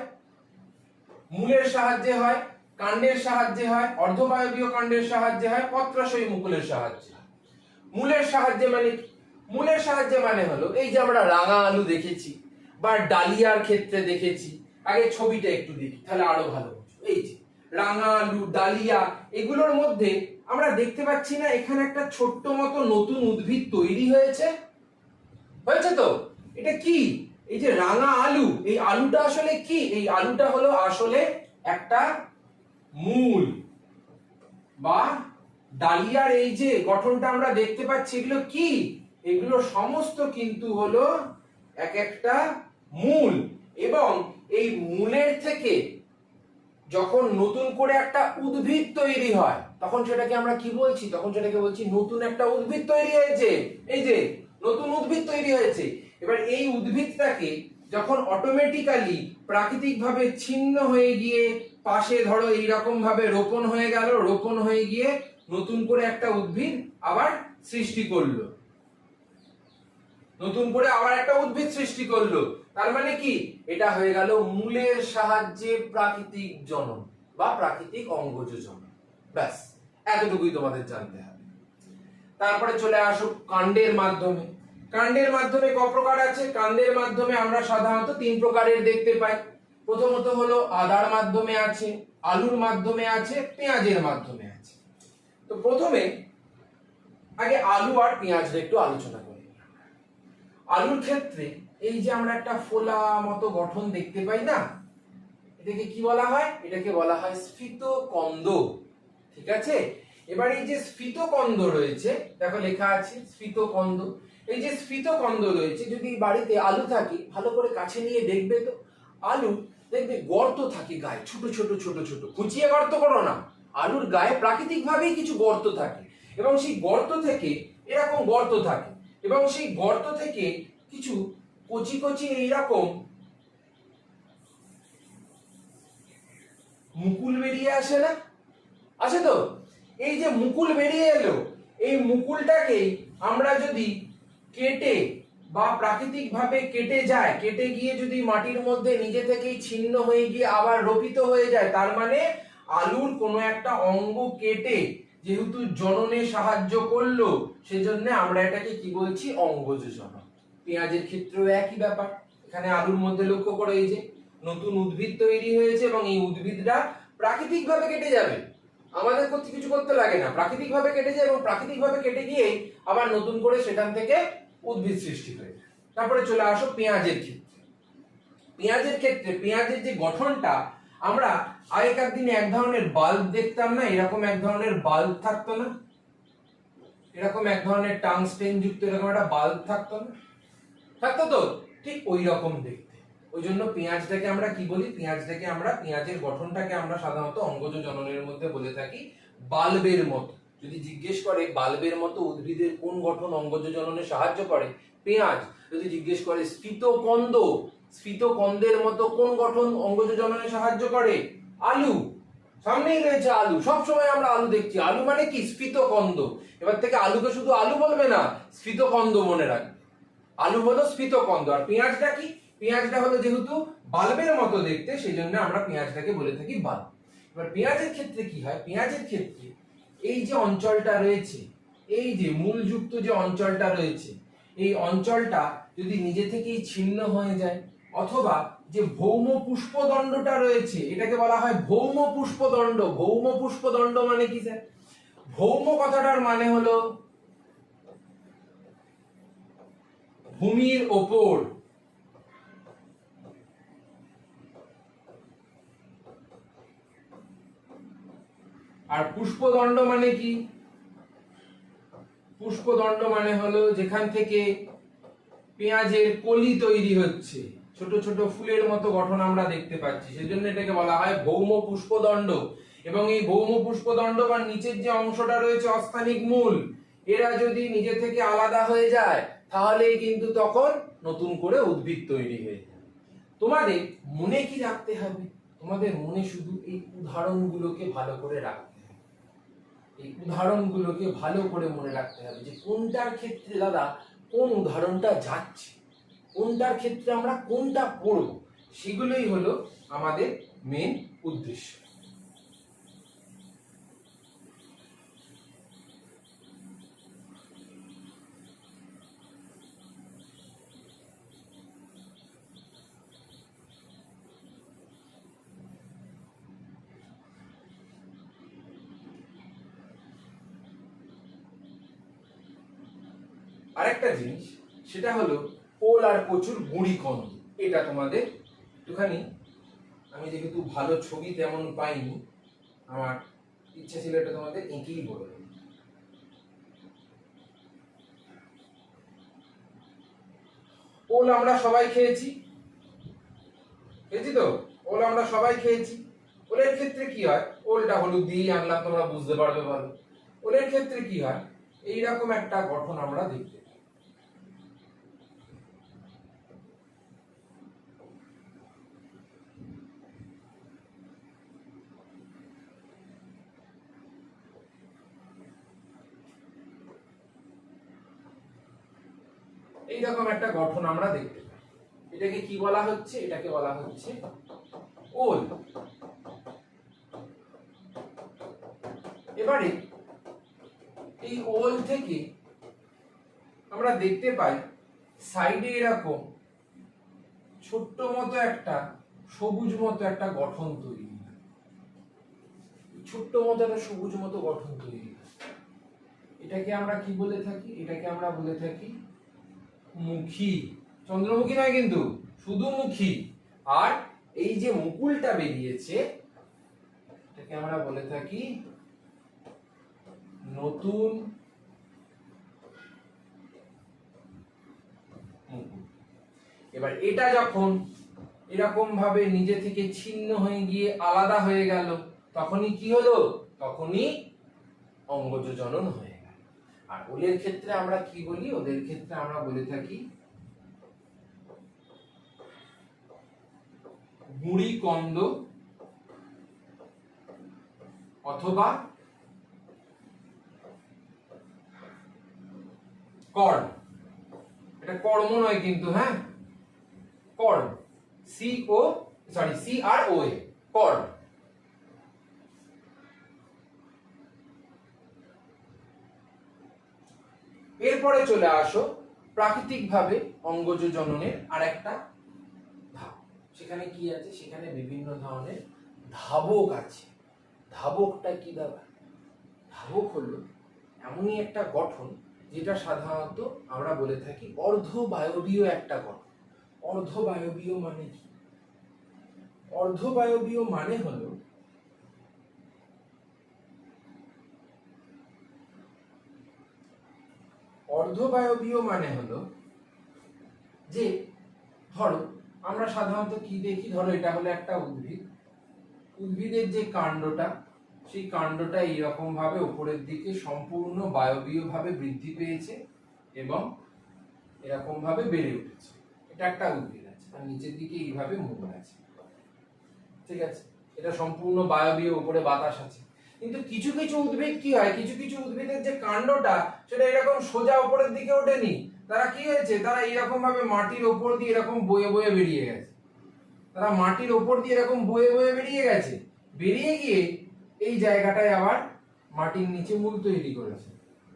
মূলের সাহায্যে হয়, কাণ্ডের সাহায্যে হয়, অর্ধবায়বীয় কাণ্ডের সাহায্যে হয়, পত্রাশয়ী মুকুলের সাহায্যে হয়। মূলের সাহায্যে মানে কি? মূলের সাহায্যে মানে হলো এই যে আমরা রাঙা আলু দেখেছি বা ডালিয়ার ক্ষেত্রে দেখেছি। আগে ছবিটা একটু দেখি তাহলে আরো ভালো বুঝবো। এই যে রাঙা আলু, ডালিয়া, এগুলোর মধ্যে আমরা দেখতে পাচ্ছি না এখানে একটা ছোট্ট মতো নতুন উদ্ভিদ তৈরি হয়েছে? হয়েছে তো? এটা কি? এই যে রাঙা আলু, এই আলুটা আসলে কি? এই আলুটা হলো আসলে একটা মূল বা ডালিয়ার এই যে গঠনটা আমরা দেখতে পাচ্ছি, এগুলো কি? এগুলো সমস্ত কিন্তু হলো এক একটা মূল। এবং এই মূলের থেকে যখন নতুন করে একটা উদ্ভিদ তৈরি হয়, তখন সেটাকে আমরা কি বলছি? তখন সেটাকে বলছি নতুন একটা উদ্ভিদ তৈরি হয়েছে। এই যে নতুন উদ্ভিদ তৈরি হয়েছে। এবার এই উদ্ভিদটাকে যখন অটোমেটিক্যালি প্রাকৃতিক ভাবে ছিন্ন হয়ে গিয়ে পাশে ধরো এইরকম ভাবে রোপণ হয়ে গেল, রোপণ হয়ে গিয়ে নতুন করে একটা উদ্ভিদ আবার সৃষ্টি করলো, নতুন করে আবার একটা উদ্ভিদ সৃষ্টি করলো। তার মানে কি? এটা হয়ে গেল মূলের সাহায্যে প্রাকৃতিক জনন বা প্রাকৃতিক অঙ্গজজন। ব্যাস, এতটুকুই তোমাদের জানতে হবে। তারপরে চলে আসো কাণ্ডের মাধ্যমে। কাণ্ডের মাধ্যমে ক প্রকার আছে? কাণ্ডের মাধ্যমে আমরা সাধারণত তিন প্রকারের দেখতে পাই। প্রথমত হলো আদার মাধ্যমে আছে, আলুর মাধ্যমে আছে, পেঁয়াজের মাধ্যমে আছে। তো প্রথমে আগে আলু আর পেঁয়াজের একটু আলোচনা করি। আলুর ক্ষেত্রে এই যে আমরা একটা ফোলা মতো গঠন দেখতে পাই না, এটাকে কি বলা হয়? এটাকে বলা হয় স্ফীতকন্দ। ঠিক আছে? এবার এই যে স্ফীতকন্দ রয়েছে, দেখো লেখা আছে স্ফীতকন্দ। এই যে স্ফীতকন্দ রয়েছে, যদি বাড়িতে আলু থাকে ভালো করে কাছে নিয়ে দেখবে তো আলু দেখবে গর্ত থাকে গায়ে, ছোট ছোট ছোট ছোট, খুঁচিয়ে গর্ত করো না, আলুর গায়ে প্রাকৃতিক ভাবেই কিছু গর্ত থাকে। এবং সেই গর্ত থেকে এরকম গর্ত থাকে, এবং সেই গর্ত থেকে কিছু কচি কচি এইরকম মুকুল বেরিয়ে আসে না? আছে তো? এই যে মুকুল বেরিয়ে এলো, এই মুকুলটাকেই আমরা যদি কেটে বা প্রাকৃতিক ভাবে কেটে যায়, কেটে গিয়ে যদি মাটির মধ্যে নিজে থেকেই ছিন্ন হয়ে গিয়ে আবার রোপিত হয়ে যায়, তার মানে আলুর কোনো একটা অঙ্গ কেটে যেহেতু জননে সাহায্য করলো, সেজন্য আমরা এটাকে কি বলছি? অঙ্গজজন। পেঁয়াজের ক্ষেত্রেও একই ব্যাপার। এখানে আলুর মধ্যে লক্ষ্য করো, এই যে নতুন উদ্ভিদ তৈরি হয়েছে এবং এই উদ্ভিদটা প্রাকৃতিক ভাবে কেটে যাবে, আমাদের কিছু করতে লাগে না, প্রাকৃতিক ভাবে কেটে যায় এবং প্রাকৃতিক ভাবে কেটে গিয়ে আবার নতুন করে সেখান থেকে উদ্ভিদ সৃষ্টি হয়ে যায়। তারপরে চলে আসো পেঁয়াজের ক্ষেত্রে। পেঁয়াজের ক্ষেত্রে পেঁয়াজের যে গঠনটা, আমরা আগেকার দিনে এক ধরনের বাল্ব দেখতাম না, এরকম এক ধরনের বাল্ব থাকতো না, এরকম এক ধরনের টাংস্টেন যুক্ত এরকম একটা বাল্ব থাকতো না? থাকতো তো? ঠিক ওই রকম দেখতে। ওই জন্য পেঁয়াজটাকে আমরা কি বলি? পেঁয়াজটাকে আমরা, পেঁয়াজের গঠনটাকে আমরা সাধারণত অঙ্গজ জননের মধ্যে বলে থাকি বাল্বের মতো। যদি জিজ্ঞেস করে বাল্বের মতো উদ্ভিদের কোন গঠন অঙ্গজ জননে সাহায্য করে? পেঁয়াজ। যদি জিজ্ঞেস করে স্ফীতকন্দ, স্ফীতকন্দের মতো কোন গঠন অঙ্গজ জননে সাহায্য করে? আলু। সামনেই রয়েছে আলু, সবসময় আমরা আলু দেখছি। আলু মানে কি? স্ফীতকন্দ। এবার থেকে আলুকে শুধু আলু বলবে না, স্ফীতকন্দ মনে রাখবে। আলু হলো স্ফীতকন্দ। আর পেঁয়াজটা কি? পেঁয়াজটা হলো যেহেতু বাল্বের মতো দেখতে, সেই জন্য আমরা পেঁয়াজটাকে বলে থাকি বাল্ব। এবার পেঁয়াজের ক্ষেত্রে কি হয়? পেঁয়াজের ক্ষেত্রে এই যে অঞ্চলটা রয়েছে, এই যে মূলযুক্ত যে অঞ্চলটা রয়েছে, এই অঞ্চলটা যদি নিজে থেকেই ছিন্ন হয়ে যায়, অথবা যে ভৌম পুষ্পদণ্ডটা রয়েছে, এটাকে বলা হয় ভৌম পুষ্পদণ্ড। ভৌম পুষ্পদণ্ড মানে কি স্যার? ভৌম কথাটার মানে হলো ভূমির ওপর, পুষ্পদণ্ড মানে কি? পুষ্পদণ্ড মানে হলো যেখান থেকে পেঁয়াজের কলি তৈরি হচ্ছে, ছোট ছোট ফুলের মতো গঠন আমরা দেখতে পাচ্ছি, সেজন্য এটাকে বলা হয় ভৌম পুষ্পদণ্ড। এবং এই ভৌম পুষ্পদণ্ড বা নিচের যে অংশটা রয়েছে অস্থানিক মূল, এরা যদি নিজে থেকে আলাদা হয়ে যায় তাহলে কিন্তু তখন নতুন করে উদ্ভিদ তৈরি হয়ে যায়। তোমাদের মনে কি রাখতে হবে? তোমাদের মনে শুধু এই উদাহরণগুলোকে ভালো করে রাখতে হবে। এই উদাহরণগুলোকে ভালো করে মনে রাখতে হবে যে কোনটার ক্ষেত্রে দাদা কোন উদাহরণটা যাচ্ছে, কোনটার ক্ষেত্রে আমরা কোনটা পড়ব, সেগুলোই হলো আমাদের মেন উদ্দেশ্য। আরেকটা জিনিস সেটা হলো ওল আর কচুর গুঁড়ি কন্দ। এটা তোমাদের একটুখানি, আমি যেহেতু ভালো ছবি তেমন পাইনি, আমার ইচ্ছা ছিল এটা তোমাদের এঁকেই বলে দেব। ওল আমরা সবাই খেয়েছি, খেয়েছি তো? ওল আমরা সবাই খেয়েছি। ওলের ক্ষেত্রে কি হয়? ওলটা হলুদ দিয়ে আনলাম, তোমরা বুঝতে পারবে ভালো। ওলের ক্ষেত্রে কি হয়? এইরকম একটা গঠন আমরা দেখতে পাই। এইরকম একটা গঠন আমরা দেখতে পাই। এটাকে কি বলা হচ্ছে? এটাকে বলা হচ্ছে ওল। এবারে এই ওল থেকে আমরা দেখতে পাই সাইডে এরকম ছোট্ট মতো একটা সবুজ মতো একটা গঠন তৈরি হয়, ছোট্ট মতো একটা সবুজ মতো গঠন তৈরি হয়। এটাকে আমরা কি বলে থাকি? এটাকে আমরা বলে থাকি মুখী। চন্দ্রমুখী নয় কিন্তু, শুধু মুখী। আর এই যে মুকুলটা বেরিয়েছে এটাকে আমরা বলে থাকি নতুন মুকুল। এবার এটা যখন এরকম ভাবে নিজে থেকে ছিন্ন হয়ে গিয়ে আলাদা হয়ে গেল, তখনই কি হলো? তখনই অঙ্গজ জনন হয়ে গেল। আর ওলের ক্ষেত্রে আমরা কি বলি? ওদের ক্ষেত্রে আমরা বলে থাকি গুঁড়ি কন্দ অথবা কর্ম। এটা কর্ম নয় কিন্তু, হ্যাঁ, কর্ম, CR-O-A, কর্ম। এরপরে চলে আসো প্রাকৃতিকভাবে অঙ্গজ জননের আরেকটা ধাপ। সেখানে কি আছে? সেখানে বিভিন্ন ধরনের ধাবক আছে। ধাবকটা কি দাদা? ধাবক হলো এমনই একটা গঠন যেটা সাধারণত আমরা বলে থাকি অর্ধবায়বীয় একটা গঠন। অর্ধবায়বীয় মানে কি? অর্ধবায়বীয় মানে হলো যে ধরো আমরা সাধারণত কি দেখি? ধরো এটা হলো একটা উদ্ভিদ, উদ্ভিদের যে কাণ্ডটা, সেই কাণ্ডটা এইরকম ভাবে উপরের দিকে সম্পূর্ণ বায়বীয় ভাবে বৃদ্ধি পেয়েছে এবং এরকম ভাবে বেড়ে উঠেছে। এটা একটা উদ্ভিদ আছে, আর নিচের দিকে এইভাবে মূল আছে, ঠিক আছে? এটা সম্পূর্ণ বায়বীয়, উপরে বাতাস আছে। কিন্তু কিছু কিছু উদ্ভিদ কি হয়? কিছু কিছু উদ্ভিদের যে কাণ্ডটা সেটা এরকম সোজা উপরের দিকে ওঠেনি, তারা কি হয়েছে? তারা এইরকম ভাবে মাটির ওপর দিয়ে এরকম বয়ে বয়ে বেরিয়ে গেছে। তারা মাটির ওপর দিয়ে এরকম বয়ে বয়ে বেরিয়ে গেছে, বেরিয়ে গিয়ে এই জায়গাটায় আবার মাটির নিচে মূল তৈরি করেছে।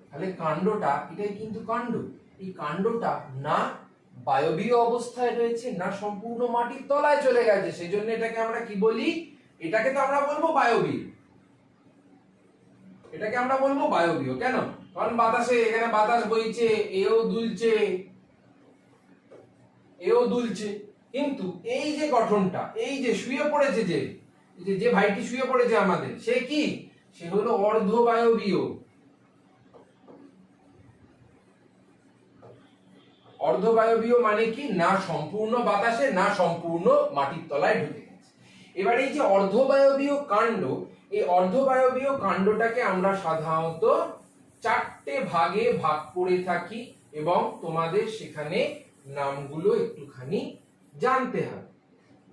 তাহলে কাণ্ডটা, এটাই কিন্তু কাণ্ড। এই কাণ্ডটা না বায়বীয় অবস্থায় রয়েছে, না সম্পূর্ণ মাটির তলায় চলে গেছে। সেই জন্য এটাকে আমরা কি বলি? এটাকে তো আমরা বলবো বায়বীয়। এটাকে আমরা বলবো বায়বীয়। কেন? কারণ বাতাসে, এখানে বাতাস বইছে, এও দুলছে, এও দুলছে। কিন্তু এই যে গঠনটা, এই যে শুয়ে পড়েছে, যে ভাইটি শুয়ে পড়েছে আমাদের, সে কি? সে হলো অর্ধবায়বীয়। অর্ধবায়বীয় মানে কি, না সম্পূর্ণ বাতাসে না সম্পূর্ণ মাটির তলায় ঢুকে গেছে। এবার এই যে অর্ধবায়বীয় কাণ্ড, এই অর্ধবায়বীয় কাণ্ডটাকে আমরা সাধারণত 4টে ভাগে ভাগ করে থাকি এবং তোমাদের সেখানে নামগুলো একটুখানি জানতে হবে।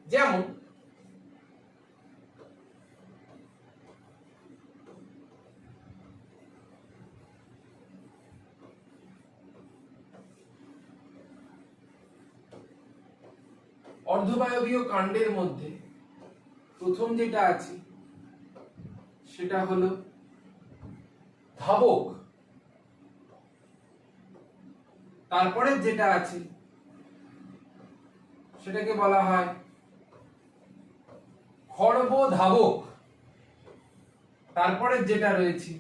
যেমন অর্ধবায়বীয় কাণ্ডের মধ্যে প্রথম যেটা আছে সেটা হলো ধাবক। তারপরে যেটা আছে সেটাকে বলা হয় খর্বধাবক। তারপরে যেটা রয়েছে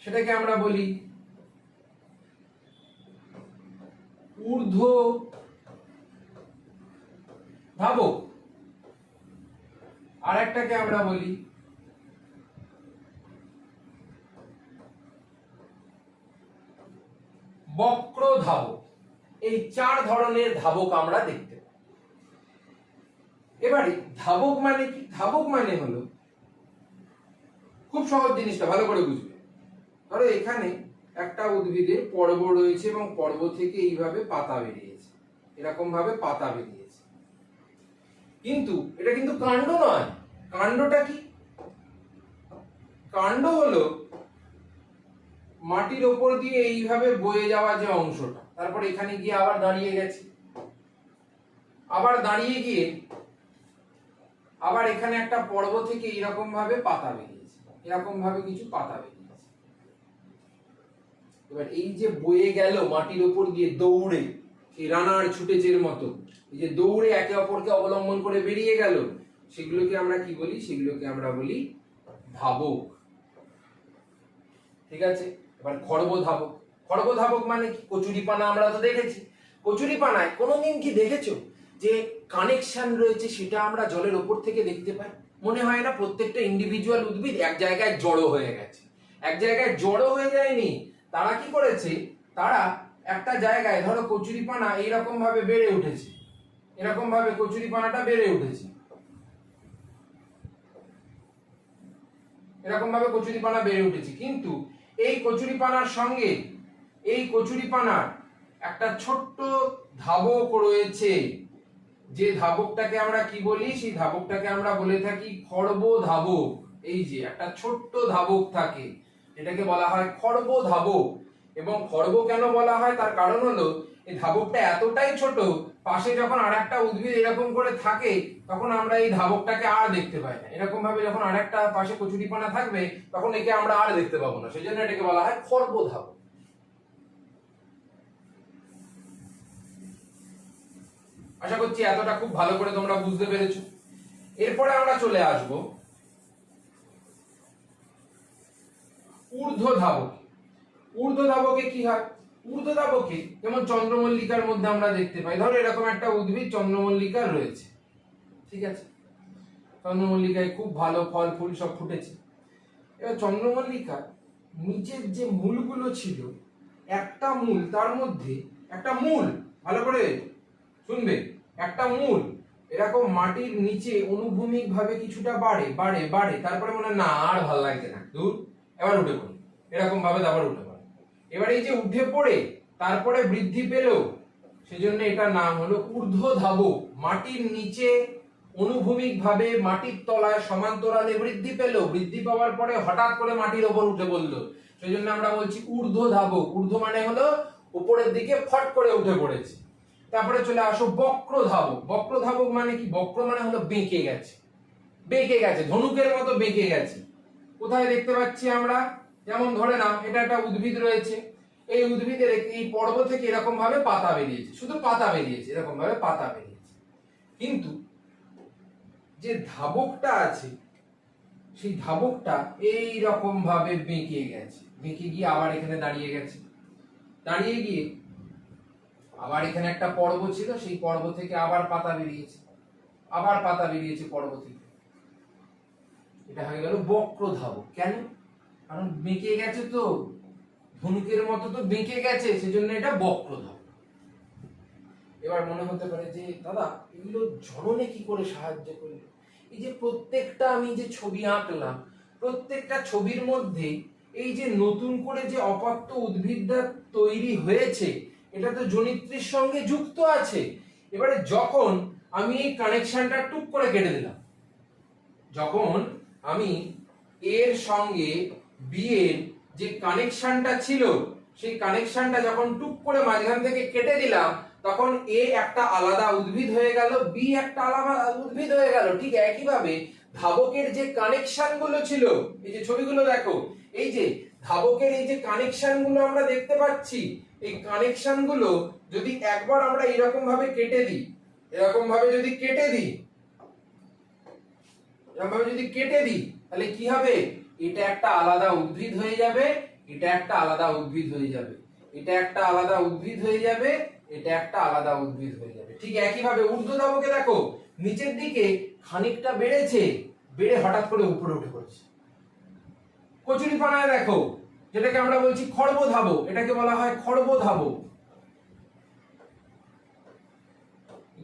সেটাকে আমরা বলি ঊর্ধ্ব ধাবক। আর একটাকে আমরা বলি বক্র ধাবক। এই 4 ধরনের ধাবক আমরা দেখতে পাই। এবারে ধাবক মানে কি? ধাবক মানে হলো, খুব সহজ জিনিসটা ভালো করে বুঝবে। ধরো এখানে একটা উদ্ভিদের পর্ব রয়েছে এবং পর্ব থেকে এইভাবে পাতা বেরিয়েছে, এরকম ভাবে পাতা বেরিয়েছে, কিন্তু এটা কিন্তু কাণ্ড নয়। কাণ্ডটা কি? কাণ্ড হলো মাটির ওপর দিয়ে এইভাবে বয়ে যাওয়া যে অংশটা, তারপর এখানে গিয়ে আবার দাঁড়িয়ে গেছে, আবার দাঁড়িয়ে গিয়ে আবার এখানে একটা পর্ব থেকে এরকম ভাবে পাতা বেরিয়েছে, এরকম ভাবে কিছু পাতা বেরিয়েছে। এবার এই যে বয়ে গেল মাটির ওপর দিয়ে দৌড়ে, সেই রানার ছুটেজের মতো এই যে দৌড়ে একে অপরকে অবলম্বন করে বেরিয়ে গেল, সেগুলোকে আমরা কি বলি? সেগুলোকে আমরা বলি ধাবক। ঠিক আছে। এবার খর্বধাবক। খর্বধাবক মানে কি? কচুরিপানা আমরা তো দেখেছি। কচুরিপানায় কোনোদিন কি দেখেছো যে কানেকশন রয়েছে সেটা আমরা জলের ওপর থেকে দেখতে পাই? মনে হয় না প্রত্যেকটা ইন্ডিভিজুয়াল উদ্ভিদ এক জায়গায় জড়ো হয়ে গেছে? এক জায়গায় জড়ো হয়ে যায়নি, তারা কি করেছে, তারা একটা জায়গায়, ধরো কচুরিপানা এইরকম ভাবে বেড়ে উঠেছে, এরকম ভাবে কচুরিপানাটা বেড়ে উঠেছে, এরকম ভাবে কচুরিপানা বেড়ে উঠেছে, কিন্তু এই কচুরিপানার সঙ্গে এই কচুরিপানার একটা ছোট্ট ধাবক রয়েছে, যে ধাবকটাকে আমরা কি বলি? সেই ধাবকটাকে আমরা বলে থাকি খর্বধাবক। এই যে একটা ছোট্ট ধাবক থাকে, এটাকে বলা হয় খর্বধাবক। এবং খর্ব কেন বলা হয় তার কারণ হলো এই ধাবকটা এতটাই ছোট, পাশে যখন আরেকটা উদ্ভিদ এরকম করে থাকে তখন আমরা এই ধাবকটাকে আর দেখতে পাই না। এরকম ভাবে যখন আরেকটা পাশে কচুরিপানা থাকবে তখন একে আমরা আর দেখতে পাবো না, সেই জন্য এটাকে বলা হয় খর্বধাবক। আশা করছি এতটা খুব ভালো করে তোমরা বুঝতে পেরেছো। এরপরে আমরা চলে আসব ঊর্ধ্বধাবক। ঊর্ধ্বধাবকে কি হয়? ঊর্ধ্বধাবকে যেমন চন্দ্রমল্লিকার মধ্যে আমরা দেখতে পাই, ধরো এরকম একটা উদ্ভিদ চন্দ্রমল্লিকা রয়েছে, ঠিক আছে, চন্দ্রমল্লিকায় খুব ভালো ফল ফুল সব ফুটেছে। এবার চন্দ্রমল্লিকা নিচের যে মূলগুলো ছিল, একটা মূল, তার মধ্যে একটা মূল, ভালো করে শুনবে, একটা মূল এরকম মাটির নিচে অনুভূমিক ভাবে কিছুটা বাড়ে বাড়ে বাড়ে, তারপরে মনে না আর ভালো লাগছে না, দূর, এবার উঠে পড়ে, এরকম ভাবে আবার উঠে পড়ে। এবার এই যে উঠে পড়ে তারপরে বৃদ্ধি পেল, সেজন্য এটার নাম হলো ঊর্ধ্বধাবক। মাটির নিচে অনুভূমিক ভাবে মাটির তলায় সমান্তরালে বৃদ্ধি পেল, বৃদ্ধি পাওয়ার পরে হঠাৎ করে মাটির ওপর উঠে পড়লো, সেই জন্য আমরা বলছি ঊর্ধ্বধাবক। ঊর্ধ্ব মানে হলো উপরের দিকে ফট করে উঠে পড়েছে। তারপরে চলে আসো বক্রধাবক। বক্রধাবক মানে কি? বক্র মানে হলো বেঁকে গেছে, বেঁকে গেছে, ধনুকের মতো বেঁকে গেছে। কোথায় দেখতে পাচ্ছি আমরা? যেমন ধরে নাও এটা একটা উদ্ভিদ রয়েছে, এই উদ্ভিদের এই পর্ব থেকে এরকম ভাবে পাতা বেরিয়েছে, শুধু পাতা বেরিয়েছে, এরকম ভাবে পাতা বেরিয়েছে, কিন্তু যে ধাবকটা আছে সেই ধাবকটা এই রকম ভাবে বেঁকে গেছে, বেঁকে গিয়ে আবার এখানে দাঁড়িয়ে গেছে, দাঁড়িয়ে গিয়ে আবার এখানে একটা পর্ব ছিল, সেই পর্ব থেকে আবার পাতা বেরিয়েছে, আবার পাতা বেরিয়েছে পর্ব থেকে, এটা হয়ে গেল বক্র ধাবক। কেন? কারণ বেঁকে গেছে, তো ধনুকের মতো তো বেঁকে গেছে, সেজন্য এটা বক্র ধাবক। এবার মনে হতে পারে যে দাদা এগুলো জ্বলনে কি করে সাহায্য করবে? এই যে প্রত্যেকটা আমি যে ছবি আঁকলাম, প্রত্যেকটা ছবির মধ্যে এই যে নতুন করে যে অপত্য উদ্ভিদটা তৈরি হয়েছে, এটা তো জনিত্রীর সঙ্গে যুক্ত আছে। এবারে যখন আমি এই কানেকশনটা টুক করে কেটে দিলাম, যখন আমি এর সঙ্গে বি এর যে কানেকশনটা ছিল, সেই কানেকশনটা যখন টুক করে মাঝখান থেকে কেটে দিলাম, তখন এ একটা আলাদা উদ্ভিদ হয়ে গেল, বি একটা আলাদা উদ্ভিদ হয়ে গেল। ঠিক একই ভাবে ধাবকের যে কানেকশন গুলো ছিল, এই যে ছবিগুলো দেখো, এই যে ধাবকের এই যে কানেকশন গুলো আমরা দেখতে পাচ্ছি, এই কানেকশন গুলো যদি একবার আমরা এরকম ভাবে কেটে দিই, এরকম ভাবে যদি কেটে দিই, এরকম ভাবে যদি কেটে দিই, তাহলে কি হবে? এটা একটা আলাদা উদ্ভিদ হয়ে যাবে, এটা একটা আলাদা উদ্ভিদ হয়ে যাবে, এটা একটা আলাদা উদ্ভিদ হয়ে যাবে, এটা একটা আলাদা উদ্ভিদ হয়ে যাবে। ঠিক একই ভাবে ঊর্ধ্বধাবকে দেখো, নিচের দিকে খানিকটা বেড়েছে, বেড়ে হঠাৎ করে উপরে উঠে পড়েছে। কচুরিপানায় দেখো, যেটাকে আমরা বলছি খর্বধাবক, এটাকে বলা হয় খর্বধাবক।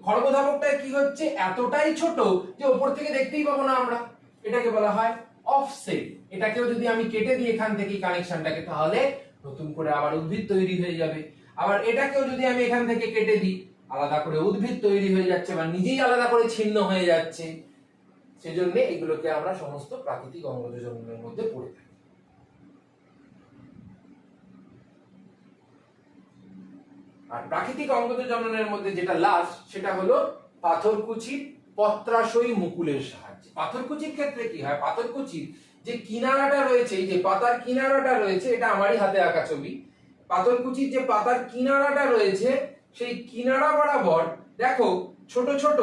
খর্বধাবকটা কি হচ্ছে? এতটাই ছোট যে উপর থেকে দেখতেই পাবো না আমরা, এটাকে বলা হয় অফসেট। এটাকেও যদি আমি কেটে দিই এখান থেকে কানেকশনটাকে, তাহলে নতুন করে আবার উদ্ভিদ তৈরি হয়ে যাবে। আবার এটাকেও যদি আমি এখান থেকে কেটে দিই, আলাদা করে উদ্ভিদ তৈরি হয়ে যাচ্ছে, বা নিজেই আলাদা করে ছিন্ন হয়ে যাচ্ছে। সেজন্য এগুলোকে আমরা সমস্ত প্রাকৃতিক অঙ্গজ জননের মধ্যে পড়ে থাকি। আর প্রাকৃতিক অঙ্গজ জননের মধ্যে যেটা লাস্ট, সেটা হলো পাথরকুচির পত্রাশয়ী মুকুলের সাহায্যে। পাথরকুচির ক্ষেত্রে কি হয়? পাথরকুচির যে কিনারাটা রয়েছে, এই যে পাতার কিনারাটা রয়েছে, এটা আমারই হাতে আঁকা ছবি। পাথরকুচির যে পাতার কিনারাটা রয়েছে, সেই কিনারা বরাবর দেখো ছোট ছোট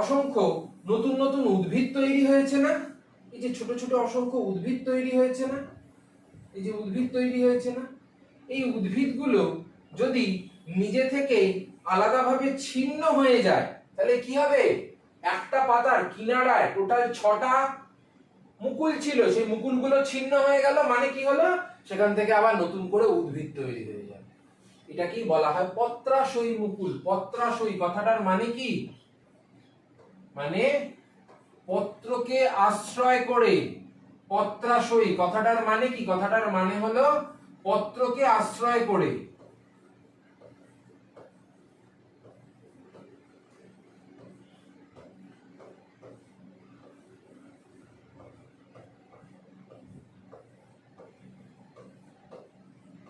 অসংখ্য নতুন নতুন উদ্ভিদ তৈরি হয়েছে না? এই যে ছোট ছোট অসংখ্য উদ্ভিদ তৈরি হয়েছে না? এই যে উদ্ভিদ তৈরি হয়েছে না? এই উদ্ভিদগুলো যদি নিজে থেকে আলাদাভাবে ছিন্ন হয়ে যায়, তাহলে কি হবে? একটা পাতার কিনারায় টোটাল 6টা মুকুল ছিল, সেই মুকুলগুলো ছিন্ন হয়ে গেল, মানে কি হলো? সেখান থেকে আবার নতুন করে উদ্ভিদ তৈরি হয়ে যাবে। এটা কি বলা হয়? পত্রাশয়ী মুকুল। পত্রাশয়ী কথাটার মানে কি? মানে পত্রকে আশ্রয় করে। পত্রাশয়ী কথাটার মানে কি? কথাটার মানে হলো পত্রকে আশ্রয় করে।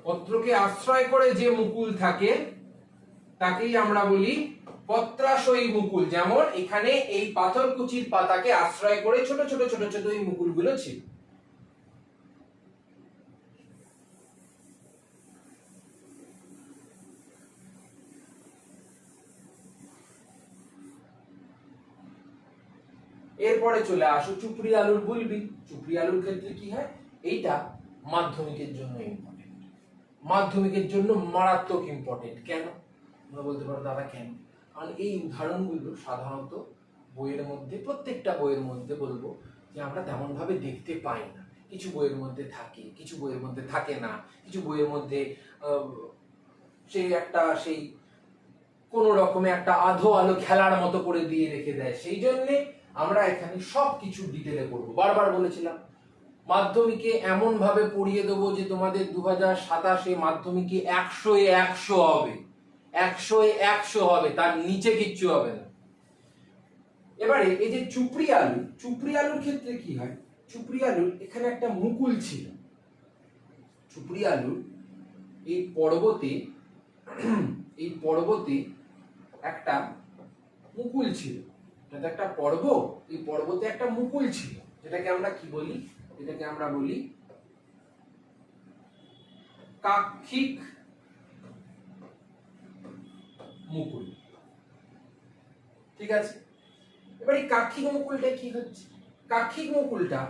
পত্রকে আশ্রয় করে যে মুকুল থাকে, তাকেই আমরা বলি পত্রাশয়ী মুকুল। যেমন এখানে এই পাথরকুচির পাতাকে আশ্রয় করে ছোট ছোট ছোট ছোট এই মুকুলগুলো ছিল। এরপরে চলে আসো চুপড়ি আলুর বুলবি। চুপড়ি আলুর ক্ষেত্রে কি হয়? এইটা মাধ্যমিকের জন্য ইম্পর্টেন্ট, মাধ্যমিকের জন্য মারাত্মক ইম্পর্টেন্ট। কেন? তোমরা বলতে পারো দাদা কেন? কারণ এই উদাহরণগুলো সাধারণত বইয়ের মধ্যে, প্রত্যেকটা বইয়ের মধ্যে বলবো যে আমরা তেমন ভাবে দেখতে পাই না। কিছু বইয়ের মধ্যে থাকে, কিছু বইয়ের মধ্যে থাকে না, কিছু বইয়ের মধ্যে সেই কোনো রকমে একটা আধো আলো খেলার মতো করে দিয়ে রেখে দেয়। সেই জন্যে আমরা এখানে সবকিছু ডিটেলে পড়বো। বারবার বলেছিলাম মাধ্যমিকে এমন ভাবে পড়িয়ে দেবো যে তোমাদের 2027 মাধ্যমিকে 100-100 হবে, 100-100 হবে, তার নিচে কিচ্ছু হবে না। এবারে এই যে চুপড়ি আলু, চুপড়ি আলুর ক্ষেত্রে কি হয়? চুপড়ি আলুর এখানে একটা মুকুল ছিল। চুপড়ি আলুর এই পর্বতে একটা মুকুল ছিল। এটা একটা পর্বত, এই পর্বতে একটা মুকুল ছিল, যেটাকে আমরা কি বলি? এটাকে আমরা বলি কাক্ষিক মুকুল। ঠিক আছে? এবার এই কাক্ষিক মুকুলটা কি হচ্ছে? কাক্ষিক মুকুলটা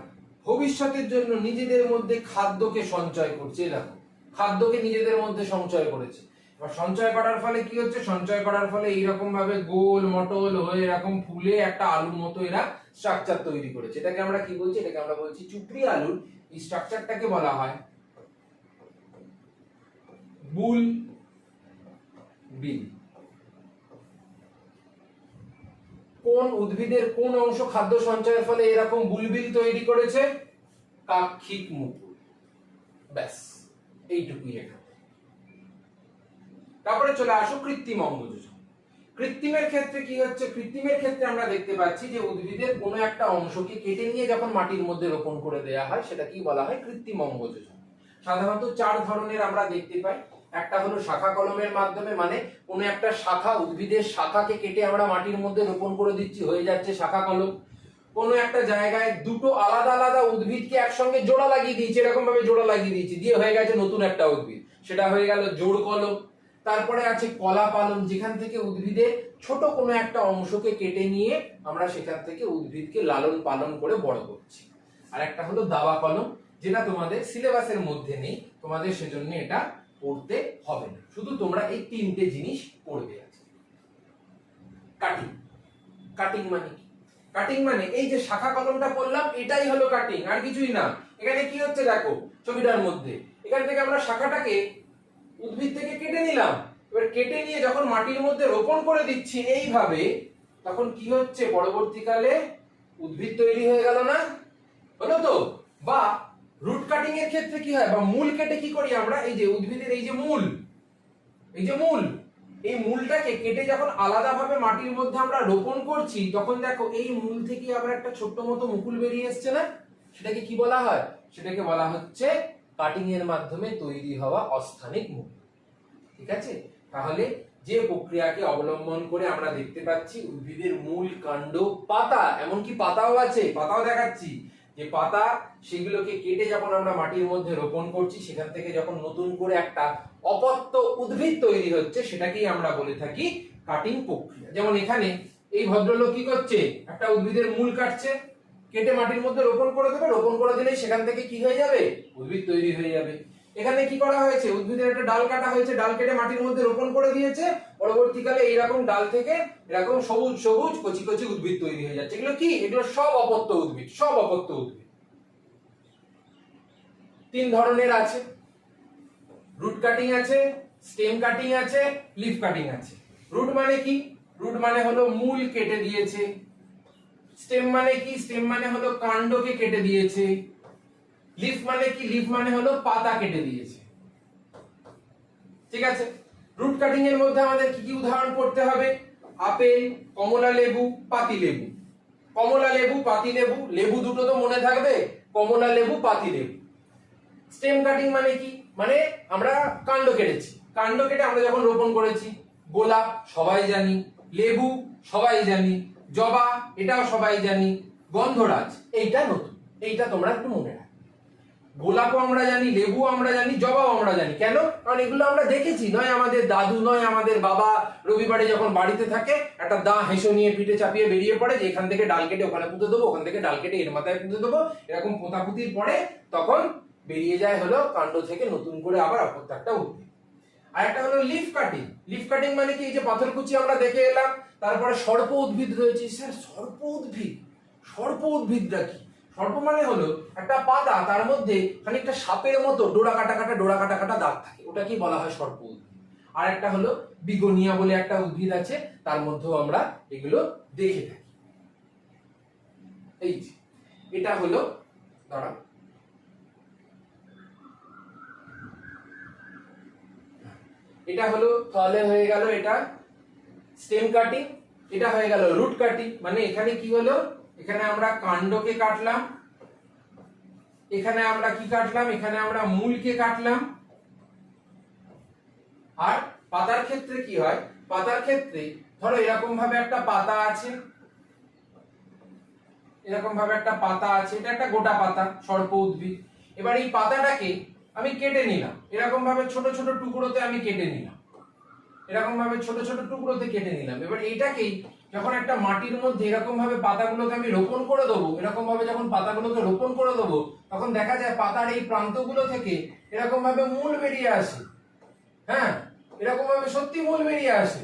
ভবিষ্যতের জন্য নিজেদের মধ্যে খাদ্যকে সঞ্চয় করছে। দেখো, খাদ্যকে নিজেদের মধ্যে সঞ্চয় করেছে। এবার সঞ্চয় করার ফলে কি হচ্ছে, সঞ্চয় করার ফলে এইরকম ভাবে গোল মটল হয়ে এরকম ফুলে একটা আলুর মতো এরা স্ট্রাকচার তৈরি করেছে। এটাকে আমরা কি বলছি, এটাকে আমরা বলছি চুপড়ি আলুর। এই স্ট্রাকচারটাকে বলা হয় বুল বিল। কোন উদ্ভিদের কোন অংশ খাদ্য সঞ্চয়ের ফলে এরকম বুলবিল তৈরি করেছে? কাক্ষিক মুকুল। ব্যাস এইটুকুই লেখা। তারপরে চলে আসো কৃত্রিম অঙ্গযোজন। কৃত্রিমের ক্ষেত্রে কি হচ্ছে, কৃত্রিমের ক্ষেত্রে আমরা দেখতে পাচ্ছি যে উদ্ভিদের কোনো একটা অংশকে কেটে নিয়ে যখন মাটির মধ্যে রোপণ করে দেওয়া হয় সেটা কি বলা হয়? কৃত্রিম অঙ্গযোজন। সাধারণত 4 ধরনের আমরা দেখতে পাই। একটা হলো শাখা কলমের মাধ্যমে, মানে কোনো একটা শাখা, উদ্ভিদের শাখাকে কেটে আমরা মাটির মধ্যে রোপণ করে দিচ্ছি, হয়ে যাচ্ছে শাখা কলম। কোনো একটা জায়গায় দুটো আলাদা আলাদা উদ্ভিদকে একসঙ্গে জোড়া লাগিয়ে দিয়েছি, এরকম ভাবে জোড়া লাগিয়ে দিয়েছি, দিয়ে হয়ে গেছে নতুন একটা উদ্ভিদ, সেটা হয়ে গেল জোড় কলম। তারপরে আছে কলা পালন, যেখান থেকে উদ্ভিদের ছোট কোনো একটা অংশকে কেটে নিয়ে আমরা সেখান থেকে উদ্ভিদকে লালন পালন করে বড় করছি। আর একটা হলো দাবা কলম, যেটা তোমাদের সিলেবাসের মধ্যে নেই, তোমাদের সেজন্য এটা পড়তে হবে না, শুধু তোমরা এই 3টে জিনিস পড়বে। আছে কাটিং। কাটিং মানে কি? কাটিং মানে এই যে শাখা কলমটা পড়লাম, এটাই হলো কাটিং, আর কিছুই না। এখানে কি হচ্ছে দেখো ছবিটার মধ্যে, এখান থেকে আমরা শাখাটাকে উদ্ভিদ থেকে কেটে নিলাম, এবার কেটে নিয়ে যখন মাটির মধ্যে রোপণ করে দিচ্ছি এইভাবে, তখন কি হচ্ছে, পরবর্তীকালে উদ্ভিদ তৈরি হয়ে গেল না? হলো তো? বা রুট কাটিং এর ক্ষেত্রে কি হয়, বা মূল কেটে কি করি আমরা, এই যে উদ্ভিদের এই যে মূল, এই যে মূল, এই মূলটাকে কেটে যখন আলাদাভাবে মাটির মধ্যে আমরা রোপণ করছি, তখন দেখো এই মূল থেকে আবার একটা ছোট্ট মতো মুকুল বেরিয়ে এসছে না? সেটাকে কি বলা হয়? সেটাকে বলা হচ্ছে কাটিং এর মাধ্যমে তৈরি হওয়া অস্থানিক মুকুল। ঠিক আছে? তাহলে যে প্রক্রিয়াকে অবলম্বন করে আমরা দেখতে পাচ্ছি উদ্ভিদের মূল, কাণ্ড, পাতা, এমনকি পাতাও আছে, পাতাও দেখাচ্ছি, যে পাতা সেগুলোকে কেটে যখন আমরা মাটির মধ্যে রোপণ করছি, সেখান থেকে যখন নতুন করে একটা অপত্য উদ্ভিদ তৈরি হচ্ছে, সেটাকেই আমরা বলে থাকি কাটিং প্রক্রিয়া। যেমন এখানে এই ভদ্রলোক কি করছে, একটা উদ্ভিদের মূল কাটছে, কেটে মাটির মধ্যে রোপণ করে দেবে, রোপণ করে দিলেই সেখান থেকে কি হয়ে যাবে, উদ্ভিদ তৈরি হয়ে যাবে। এখানে কি করা হয়েছে, উদ্ভিদের একটা ডাল কাটা হয়েছে, ডাল কেটে মাটির মধ্যে রোপণ করে দিয়েছে, পরবর্তীকালে এইরকম ডাল থেকে এরকম সবুজ সবুজ কচি কচি উদ্ভিদ তৈরি হয়ে যাচ্ছে। এগুলো কি, এগুলো সব অপত্য উদ্ভিদ, সব অপত্য উদ্ভিদ। 3 ধরনের আছে, রুট কাটিং আছে, স্টেম কাটিং আছে, লিফ কাটিং আছে। রুট মানে কি, রুট মানে হলো মূল কেটে দিয়েছে। স্টেম মানে কি, স্টেম মানে হলো কাণ্ডকে কেটে দিয়েছে। লিফ মানে কি, লিফ মানে হলো পাতা কেটে দিয়েছে। ঠিক আছে? রুট কাটিং এর মধ্যে আমাদের কি কি উদাহরণ পড়তে হবে? আপেল, কমলা লেবু, পাতি লেবু। কমলা লেবু, পাতি লেবু, লেবু দুটো তো মনে থাকবে, কমলা লেবু, পাতি লেবু। স্টেম কাটিং মানে কি, মানে আমরা কাণ্ড কেটেছি, কাণ্ড কেটে আমরা যখন রোপণ করেছি। গোলাপ সবাই জানি, লেবু সবাই জানি, জবা এটাও সবাই জানি, গন্ধরাজ এইটা নতুন, এইটা তোমরা একটু মনে রাখো। গোলাপও আমরা জানি, লেবু আমরা জানি, জবাও আমরা জানি। কেন? কারণ এগুলো আমরা দেখেছি, নয় আমাদের দাদু নয় আমাদের বাবা রবিবারে যখন বাড়িতে থাকে একটা দা হেসো নিয়ে পিঠে চাপিয়ে বেরিয়ে পড়ে যে এখান থেকে ডাল কেটে ওখানে পুঁতে দেবো, ওখান থেকে ডাল কেটে এর মাথায় পুঁতে দেবো, এরকম পোতাপুতির পরে তখন বেরিয়ে যায় হলো কাণ্ড থেকে নতুন করে আবার অপত্য একটা উদ্ভিদ। আর একটা হলো লিফ কাটিং। লিফ কাটিং মানে কি, এই যে পাথরকুচি আমরা দেখে এলাম, তারপরে সর্প উদ্ভিদ রয়েছে। স্যার সর্প উদ্ভিদ, সর্প উদ্ভিদটা কি? সর্প মানে হলো একটা পাতা, তার মধ্যে খানিকটা সাপের মতো ডোরা কাটা কাটা ডোরা কাটা কাটা দাগ থাকে, ওটাকে বলা হয় সর্প উদ্ভিদ। আর একটা হলো বিগোনিয়া বলে একটা উদ্ভিদ আছে, তার মধ্যেও আমরা এগুলো দেখে থাকি। এই যে এটা হলো, দাঁড়া, এটা হলো তাহলে হয়ে গেল এটা স্টেম কাটিং, এটা হয়ে গেল রুট কাটিং। মানে এখানে কি হলো, এখানে আমরা কাণ্ডকে কাটলাম, এখানে আমরা কি কাটলাম, এখানে আমরা মূলকে কাটলাম। আর পাতার ক্ষেত্রে কি হয়, পাতার ক্ষেত্রে ধরো এরকম ভাবে একটা পাতা আছে, এরকম ভাবে একটা পাতা আছে, এটা একটা গোটা পাতা, সর্প উদ্ভিদ। এবার এই পাতাটাকে আমি কেটে নিলাম, এরকম ভাবে ছোট ছোট টুকরোতে আমি কেটে নিলাম, এরকম ভাবে ছোট ছোট টুকরোতে কেটে নিলাম। এবার এইটাকেই যখন একটা মাটির মধ্যে এরকম ভাবে পাতাগুলোকে আমি রোপণ করে দেবো, এরকম ভাবে যখন পাতাগুলোকে রোপণ করে দেবো, তখন দেখা যায় পাতার এই প্রান্তগুলো থেকে এরকম ভাবে মূল বেরিয়ে আসে। হ্যাঁ, এরকম ভাবে সত্যি মূল বেরিয়ে আসে।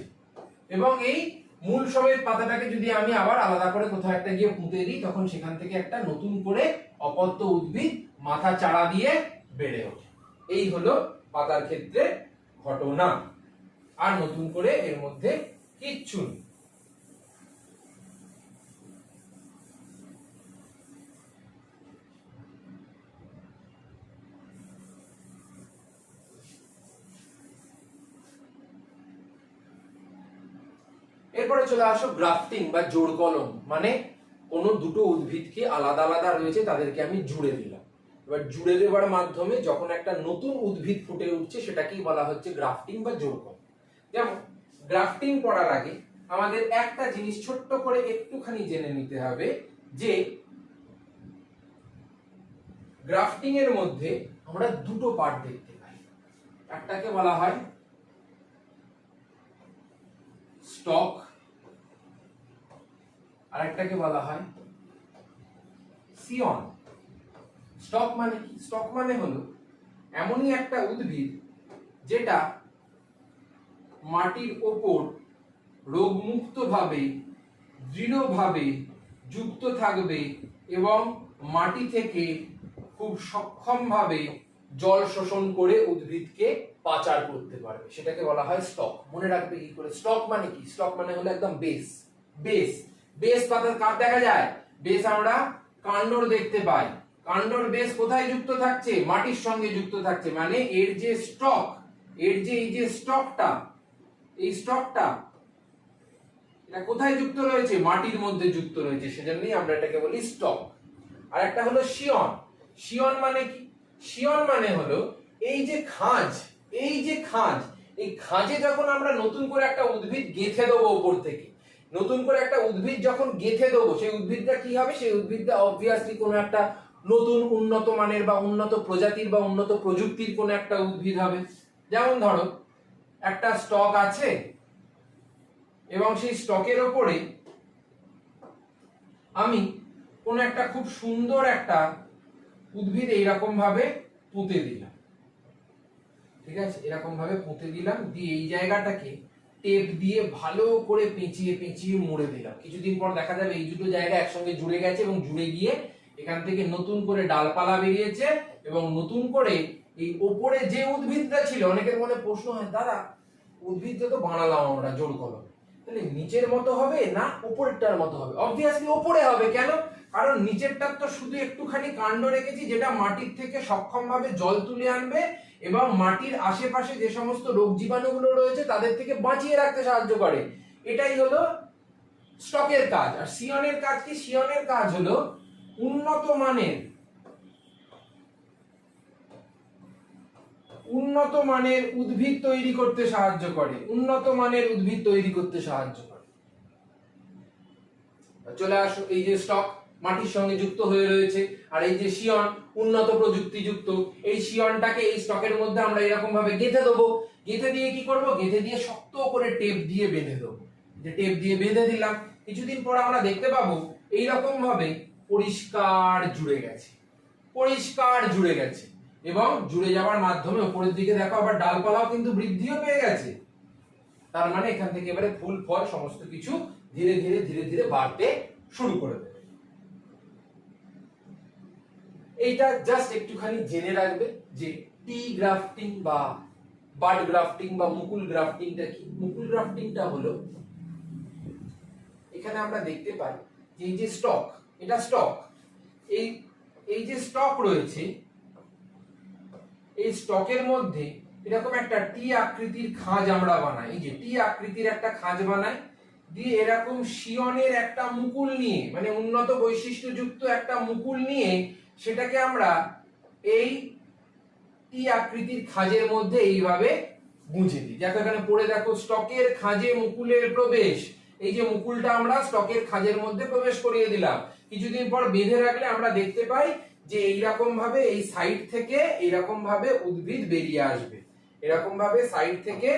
এবং এই মূল সমেত পাতাটাকে যদি আমি আবার আলাদা করে কোথাও একটা গিয়ে পুঁতে দিই, তখন সেখান থেকে একটা নতুন করে অপত্য উদ্ভিদ মাথা চারা দিয়ে বেড়ে ওঠে। এই হলো পাতার ক্ষেত্রে ঘটনা। আর নতুন করে এর মধ্যে কিচ্ছু নেই। এরপরে চলে আসো গ্রাফটিং বা জোড় কলম, মানে কোনো দুটো উদ্ভিদকে আলাদা আলাদা রয়েছে তাদেরকে আমি জুড়ে দিলাম। এবার জুড়ে দেওয়ার মাধ্যমে যখন একটা নতুন উদ্ভিদ ফুটে উঠছে সেটাকেই বলা হচ্ছে গ্রাফটিং বা জোড় কলম। যেমন গ্রাফটিং করার আগে আমাদের একটা জিনিস ছোট্ট করে একটুখানি জেনে নিতে হবে যে গ্রাফটিং এর মধ্যে আমরা দুটো পার্ট দেখতে পাই। একটাকে বলা হয় স্টক, আর একটাকে বলা হয় সিয়ন। স্টক মানে কি? স্টক মানে হলো এমনই একটা উদ্ভিদ যেটা মাটির ওপর রোগমুক্ত ভাবে দৃঢ়ভাবে যুক্ত থাকবে এবং মাটি থেকে খুব সক্ষমভাবে জল শোষণ করে উদ্ভিদকে পাচার করতে পারবে, সেটাকে বলা হয় স্টক। মনে রাখবে কি করে? স্টক মানে কি? স্টক মানে হলো একদম বেস। বেস বেস পাতার কাঠ দেখা যায়, বেস আমরা কাণ্ডর দেখতে পাই। কাণ্ডর বেস কোথায় যুক্ত থাকছে? মাটির সঙ্গে যুক্ত থাকছে। মানে এর যে স্টক, এর যে এই যে স্টকটা, এই স্টকটা এটা কোথায় যুক্ত রয়েছে? মাটির মধ্যে যুক্ত রয়েছে, সেজন্যই আমরা এটাকে বলি স্টক। আর একটা হলো শিয়ন। শিয়ন মানে কি? শিয়ন মানে হলো এই যে খাঁজ, এই যে খাঁজ, এই খাঁজে যখন আমরা নতুন করে একটা উদ্ভিদ গেঁথে দেবো উপর থেকে, নতুন করে একটা উদ্ভিদ যখন গেঁথে দেবো, সেই উদ্ভিদটা কি হবে? সেই উদ্ভিদটা অবভিয়াসলি কোনো একটা নতুন উন্নত মানের বা উন্নত প্রজাতির বা উন্নত প্রযুক্তির কোনো একটা উদ্ভিদ হবে। যেমন ধরো একটা স্টক আছে এবং সেই স্টকের ওপরে আমি কোন একটা খুব সুন্দর একটা উদ্ভিদ এইরকম ভাবে পুঁতে দিলাম, ঠিক আছে? এরকম ভাবে পুঁতে দিলাম, দিয়ে এই জায়গাটাকে টেপ দিয়ে ভালো করে পেঁচিয়ে পেঁচিয়ে মুড়ে দিলাম। কিছুদিন পর দেখা যাবে এই দুটো জায়গা একসঙ্গে জুড়ে গেছে এবং জুড়ে গিয়ে এখান থেকে নতুন করে ডালপালা বেরিয়েছে এবং নতুন করে এই ওপরে যে উদ্ভিদটা ছিল, অনেকের মনে প্রশ্ন হয়, দাদা উদ্ভিদটা তো বানালাম আমরা জোড় কলমে, তাহলে নিচের মতো হবে না উপরেরটার মতো হবে? অবভিয়াসলি উপরে হবে। কেন? কারণ নিচেরটার তো শুধু একটুখানি কাণ্ড রেখেছি যেটা মাটির থেকে সক্ষমভাবে জল তুলে আনবে এবং মাটির আশেপাশে যে সমস্ত রোগ জীবাণুগুলো রয়েছে তাদের থেকে বাঁচিয়ে রাখতে সাহায্য করে। এটাই হলো স্টকের কাজ। আর সিয়নের কাজ কি? সিয়নের কাজ হলো উন্নত মানের উদ্ভিদ তৈরি করতে সাহায্য করে, উন্নত মানের উদ্ভিদ তৈরি করতে সাহায্য করে। চলে আসো, এই যে স্টক মাটির সঙ্গে যুক্ত হয়ে রয়েছে, আর এই যে শিয়ন উন্নত প্রযুক্তি যুক্ত, এই শিয়নটাকে এই স্টকের মধ্যে আমরা এরকম ভাবে গেঁথে দেবো। গেঁথে দিয়ে কি করব? গেঁথে দিয়ে শক্ত করে টেপ দিয়ে বেঁধে দেবো। যে টেপ দিয়ে বেঁধে দিলাম, কিছুদিন পর আমরা দেখতে পাবো এইরকম ভাবে পরিষ্কার জুড়ে গেছে, পরিষ্কার জুড়ে গেছে। এবং জুড়ে যাওয়ার মাধ্যমে উপরের দিকে দেখো আবার ডালপালাও কিন্তু বৃদ্ধিও পেয়ে গেছে। তার মানে এখান থেকে এবারে ফুল ফল সমস্ত কিছু ধীরে ধীরে ধীরে ধীরে বাড়তে শুরু করে দেবে। এইটা জাস্ট একটুখানি জেনে রাখবে যে টি গ্রাফটিং বা বাড গ্রাফটিং বা মুকুল গ্রাফটিংটা কি। মুকুল গ্রাফটিংটা হলো এখানে আমরা দেখতে পাই যে এই যে স্টক, এটা স্টক, এই যে স্টক রয়েছে, এই স্টকের মধ্যে এরকম একটা টি আকৃতির খাঁজ আমরা বানাই। এই যে টি আকৃতির একটা খাঁজ বানাই, দিয়ে এরকম শিয়নের একটা মুকুল নিয়ে, মানে উন্নত বৈশিষ্ট্যযুক্ত একটা মুকুল নিয়ে সেটাকে আমরা এই টি আকৃতির খাঁজের মধ্যে এইভাবে গুঁজে দিই। দেখো এখানে পড়ে দেখো, স্টকের খাঁজে মুকুলের প্রবেশ। এই যে মুকুলটা আমরা স্টকের খাঁজের মধ্যে প্রবেশ করিয়ে দিলাম। কিছুদিন পর বেঁধে রাখলে আমরা দেখতে পাই যে এইরকম ভাবে এই সাইড থেকে এইরকম ভাবে উদ্ভিদ বেরিয়ে আসবে, এরকম ভাবে সাইড থেকে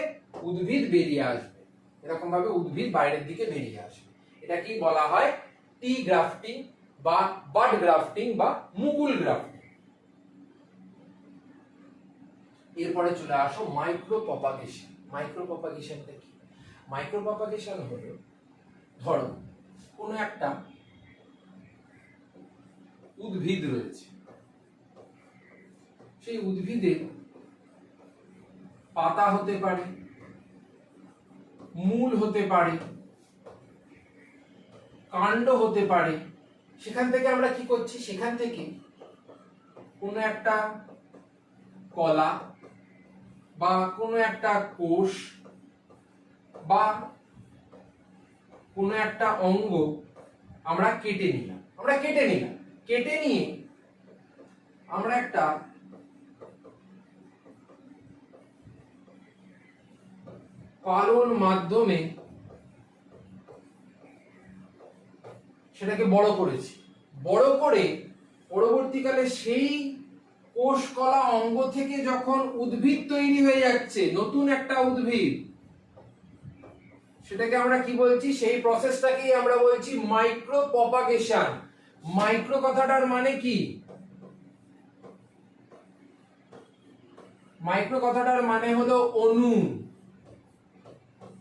উদ্ভিদ বেরিয়ে আসবে, এরকম ভাবে উদ্ভিদ বাইরের দিকে বেরিয়ে আসবে। এটা কি বলা হয়? টি গ্রাফটিং বা বাড গ্রাফটিং বা মুকুল গ্রাফটিং। এরপরে চলে আসো মাইক্রো প্রপাগেশন। মাইক্রো প্রপাগেশনটা কি? মাইক্রো প্রপাগেশন হলো, ধরো কোনো একটা উদ্ভিদ রয়েছে, সেই উদ্ভিদের পাতা হতে পারে, মূল হতে পারে, কাণ্ড হতে পারে, সেখান থেকে আমরা কি করছি, সেখান থেকে কোনো একটা কলা বা কোনো একটা কোষ বা কোনো একটা অঙ্গ আমরা কেটে নিলাম, কেটে নিয়ে আমরা একটা পালন মাধ্যমে সেটাকে বড় করেছি, বড় করে পরবর্তীকালে সেই কোষ কলা অঙ্গ থেকে যখন উদ্ভিদ তৈরি হয়ে যাচ্ছে, নতুন একটা উদ্ভিদ, সেটাকে আমরা কি বলছি, সেই প্রসেসটাকেই আমরা বলছি মাইক্রো প্রপাগেশন। মাইক্রো কথাটার মানে কি? মাইক্রো কথাটার মানে হলো অণু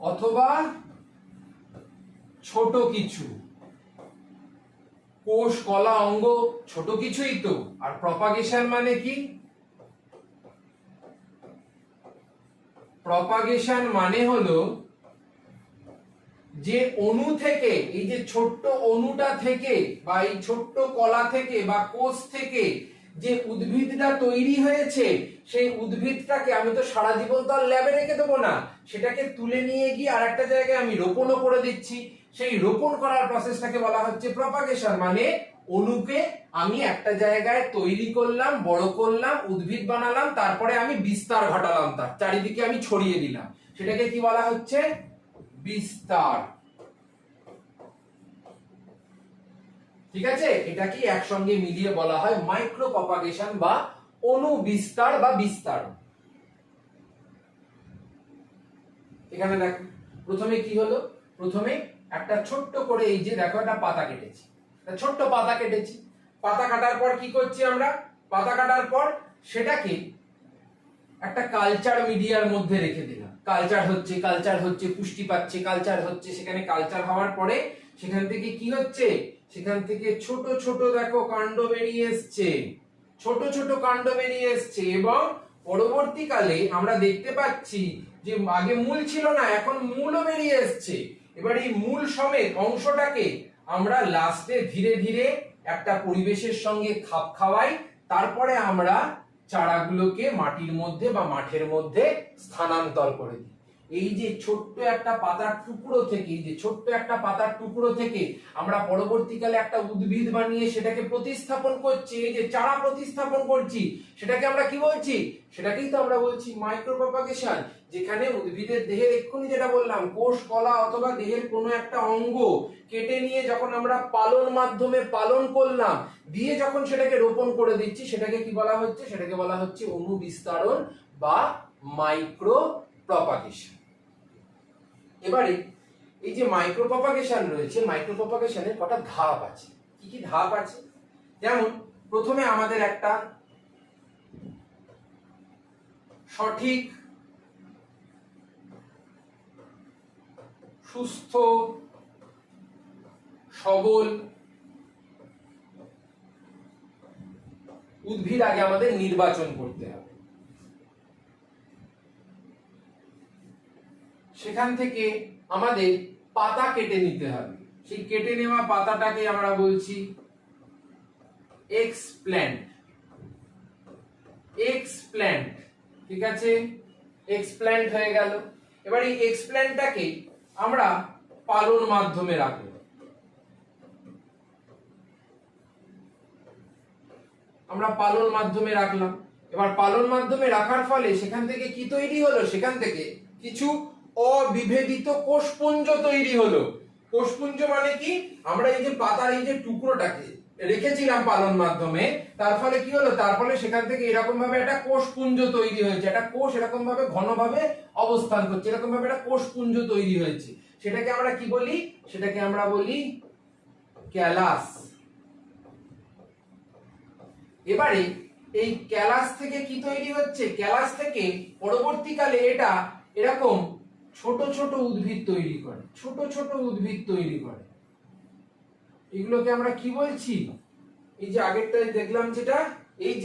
অথবা ছোট কিছু। কোষ কলা অঙ্গ ছোট কিছুই তো, আর প্রপাগেশন মানে কি? প্রপাগেশন মানে হলো যে অণু থেকে, এই যে ছোট্ট অণুটা থেকে বা এই ছোট্ট কলা থেকে বা কোষ থেকে যে উদ্ভিদটা তৈরি হয়েছে, সেই উদ্ভিদটাকে আমি তো সারা জীবন তো আর ল্যাবে রেখে দেবো না, সেটাকে তুলে নিয়ে গিয়ে আর একটা জায়গায় আমি রোপণও করে দিচ্ছি। সেই রোপণ করার প্রসেসটাকে বলা হচ্ছে প্রপাগেশন। মানে অণুকে আমি একটা জায়গায় তৈরি করলাম, বড় করলাম, উদ্ভিদ বানালাম, তারপরে আমি বিস্তার ঘটালাম, তার চারিদিকে আমি ছড়িয়ে দিলাম, সেটাকে কি বলা হচ্ছে? বিস্তার। ঠিক আছে, এটা কি একসঙ্গে মিলিয়ে বলা হয় মাইক্রো প্রপাগেশন বা অণু বিস্তার বা বিস্তার। এখানে দেখো প্রথমে কি হলো, প্রথমে একটা ছোট্ট করে এই যে দেখো একটা পাতা কেটেছি, ছোট্ট পাতা কেটেছি। পাতা কাটার পর কি করছি আমরা? পাতা কাটার পর সেটাকে একটা কালচার মিডিয়ার মধ্যে রেখে দিলাম। কালচার হচ্ছে, পুষ্টি পাচ্ছে, কালচার হচ্ছে। সেখানে কালচার হওয়ার পরে সেখান থেকে কি হচ্ছে? সেখান থেকে ছোট ছোট দেখো কাণ্ড বেরিয়ে এসছে, ছোট ছোট কাণ্ড বেরিয়ে এসছে। এবং পরবর্তীকালে আমরা দেখতে পাচ্ছি যে আগে মূল ছিল না, এখন মূলও বেরিয়ে এসছে। এবার এই মূল সমেত অংশটাকে আমরা লাস্টে ধীরে ধীরে একটা পরিবেশের সঙ্গে খাপ খাওয়াই, তারপরে আমরা চারাগুলোকে মাটির মধ্যে বা মাঠের মধ্যে স্থানান্তর করে দিই। এই যে ছোট্ট একটা পাতার টুকরো থেকে, এই যে ছোট্ট একটা পাতার টুকরো থেকে আমরা পরবর্তীকালে একটা উদ্ভিদ বানিয়ে সেটাকে প্রতিস্থাপন করছি, এই যে চারা প্রতিস্থাপন করছি, সেটাকে আমরা কি বলছি? সেটাকেই তো আমরা বলছি মাইক্রো প্রপাগেশন। যেখানে উদ্ভিদের দেহের এক্ষুনি যেটা বললাম, কোষ কলা অথবা দেহের কোনো একটা অঙ্গ কেটে নিয়ে যখন আমরা পালন মাধ্যমে পালন করলাম, দিয়ে যখন সেটাকে রোপণ করে দিচ্ছি, সেটাকে কি বলা হচ্ছে? সেটাকে বলা হচ্ছে অণু বিস্তারণ বা মাইক্রো প্রপাগেশন। এবারে এই যে মাইক্রো প্রপাগেশন রয়েছে, মাইক্রো প্রপাগেশনের কটা ধাপ আছে। কি কি ধাপ আছে? যেমন প্রথমে আমাদের একটা সঠিক সুস্থ সবল উদ্ভিদ আগে আমাদের নির্বাচন করতে হবে। সেখান থেকে আমাদের পাতা কেটে নিতে হবে। সেই কেটে নেওয়া পাতাটাকে আমরা বলছি এক্সপ্ল্যান্ট। এক্সপ্ল্যান্ট, ঠিক আছে, এক্সপ্ল্যান্ট হয়ে গেল। এবার এই এক্সপ্ল্যান্টটাকে আমরা পালন মাধ্যমে রাখবো। আমরা পালন মাধ্যমে রাখলাম। এবার পালন মাধ্যমে রাখার ফলে সেখান থেকে কি তৈরি হলো? সেখান থেকে কিছু অবিভেদিত কোষপুঞ্জ তৈরি হলো। কোষপুঞ্জ মানে কি? আমরা এই যে পাতার এই যে টুকরোটাকে রেখেছিলাম পালন মাধ্যমে, তার ফলে কি হলো? তার ফলে সেখান থেকে এরকম ভাবে একটা কোষপুঞ্জ তৈরি হয়েছে। একটা কোষ এরকম ভাবে ঘনভাবে অবস্থান করছে, এরকম ভাবে একটা কোষপুঞ্জ তৈরি হয়েছে। সেটাকে আমরা কি বলি? সেটাকে আমরা বলি ক্যালাস। এবারে এই ক্যালাস থেকে কি তৈরি হচ্ছে? ক্যালাস থেকে পরবর্তীকালে এটা এরকম ছোট ছোট উদ্ভিদ তৈরি করে, এগুলোকে আমরা কি বলছি? এই যে আগেরটায় দেখলাম যেটা, এই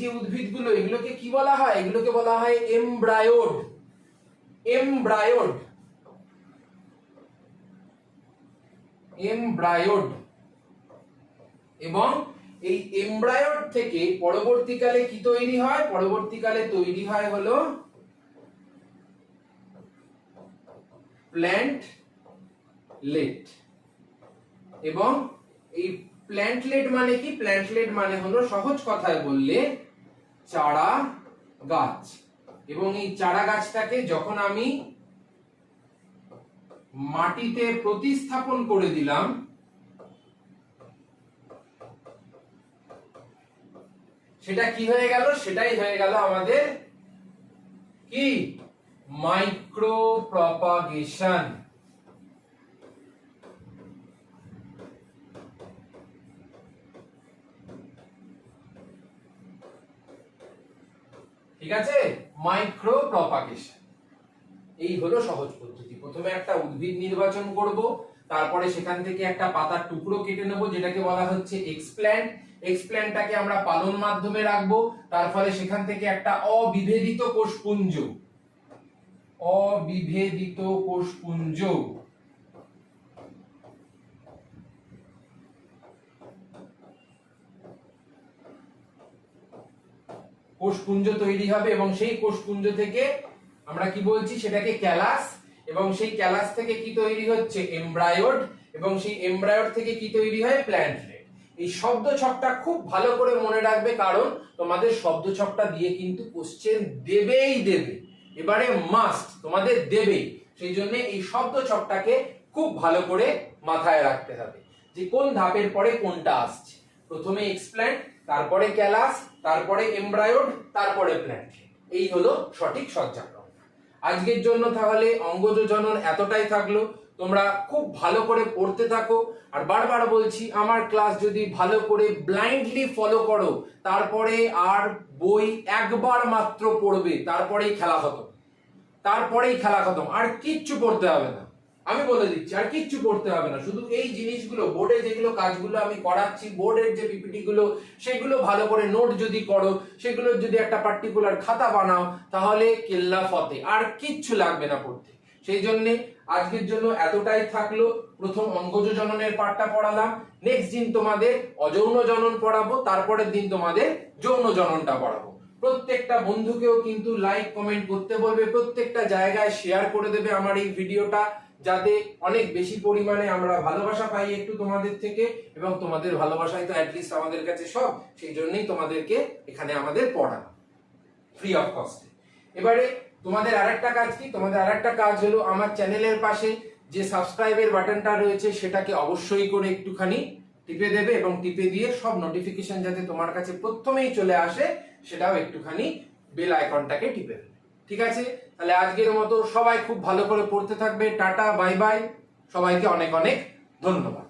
যে উদ্ভিদগুলো, এগুলোকে কি বলা হয়? এগুলোকে বলা হয় এমব্রায়োড। এবং এই এমব্রায়োড থেকে পরবর্তীকালে কি তৈরি হয়? পরবর্তীকালে তৈরি হয় হলো প্ল্যান্টলেট। এবং এই প্ল্যান্টলেট মানে কি? প্ল্যান্টলেট মানে হলো সহজ কথায় বললে চারা গাছ। এবং এই চারা গাছটাকে যখন আমি মাটিতে প্রতিস্থাপন করে দিলাম, সেটা কি হয়ে গেল? সেটাই হয়ে গেল আমাদের কি? Micro propagation. ঠিক আছে, মাইক্রো প্রপাগেশন। এই হলো সহজ পদ্ধতি। প্রথমে একটা উদ্ভিদ নির্বাচন করব, তারপরে সেখান থেকে একটা পাতার টুকরো কেটে নেব, যেটাকে বলা হচ্ছে এক্সপ্ল্যান্ট। এক্সপ্ল্যান্টটাকে আমরা পালন মাধ্যমে রাখবো, তার ফলে সেখান থেকে একটা অবিভেদিত কোষপুঞ্জ কোষপুঞ্জ তৈরি হবে। এবং সেই কোষপুঞ্জ থেকে আমরা কি বলছি? সেটাকে ক্যালাস। এবং সেই ক্যালাস থেকে কি তৈরি হচ্ছে? এমব্রায়োড। এবং সেই এমব্রায়োড থেকে কি তৈরি হয়? প্ল্যান্টলেট। এই শব্দ ছকটা খুব ভালো করে মনে রাখবে, কারণ তোমাদের শব্দ ছকটা দিয়ে কিন্তু কোশ্চেন দেবেই দেবে, এবারে মাস্ট তোমাদের দেবেই। সেই জন্য এই শব্দ ছকটাকে খুব ভালো করে মাথায় রাখতে হবে যে কোন ধাপের পরে কোনটা আসছে। প্রথমে এক্সপ্ল্যান্ট, তারপরে ক্যালাস, তারপরে এমব্রায়োড, তারপরে প্ল্যান্টলেট। এই হলো সঠিক সজ্জাক্রম। আজকের জন্য তাহলে অঙ্গজ জনন এতটাই থাকলো। তোমরা খুব ভালো করে পড়তে থাকো। আর বারবার বলছি, আমার ক্লাস যদি ভালো করে ব্লাইন্ডলি ফলো করো, তারপরে আর বই একবার মাত্র পড়বে, তারপরেই খেলা খতম। আর কিচ্ছু পড়তে হবে না, আমি বলে দিচ্ছি, আর কিচ্ছু পড়তে হবে না। শুধু এই জিনিসগুলো, বোর্ডে যেগুলো কাজগুলো আমি করাচ্ছি, বোর্ডের যে পিপিটি গুলো, সেগুলো ভালো করে নোট যদি করো, সেগুলোর যদি একটা পার্টিকুলার খাতা বানাও, তাহলে কেল্লা ফতে, আর কিচ্ছু লাগবে না পড়তে। সেই জন্য আজকের জন্য এতটাই থাকলো। প্রথম অঙ্গজ জননের পাঠটা পড়ালাম, নেক্সট দিন তোমাদের অযৌন জনন পড়াবো, তারপরের দিন তোমাদের যৌন জননটা পড়াবো। প্রত্যেকটা বন্ধুকেও কিন্তু লাইক কমেন্ট করতে বলবে, প্রত্যেকটা জায়গায় শেয়ার করে দেবে আমার এই ভিডিওটা, যাতে অনেক বেশি পরিমাণে আমরা ভালোবাসা পাই একটু তোমাদের থেকে। এবং তোমাদের ভালোবাসাই তো অ্যাটলিস্ট আমাদের কাছে সব। সেই জন্যই তোমাদেরকে এখানে আমাদের পড়ানো ফ্রি অফ কস্টে। এবারে তোমাদের আরেকটা কাজ কি? তোমাদের আরেকটা কাজ হলো, আমার চ্যানেলের পাশে যে সাবস্ক্রাইবের বাটনটা রয়েছে, সেটাকে অবশ্যই করে একটুখানি টিপে দেবে, এবং টিপে দিয়ে সব নোটিফিকেশন যাতে তোমার কাছে প্রথমেই চলে আসে, সেটাও একটুখানি বেল আইকনটাকে টিপে দেবে। ঠিক আছে, তাহলে আজকের মতো সবাই খুব ভালো করে পড়তে থাকবে। টাটা, বাই বাই, সবাইকে অনেক অনেক ধন্যবাদ।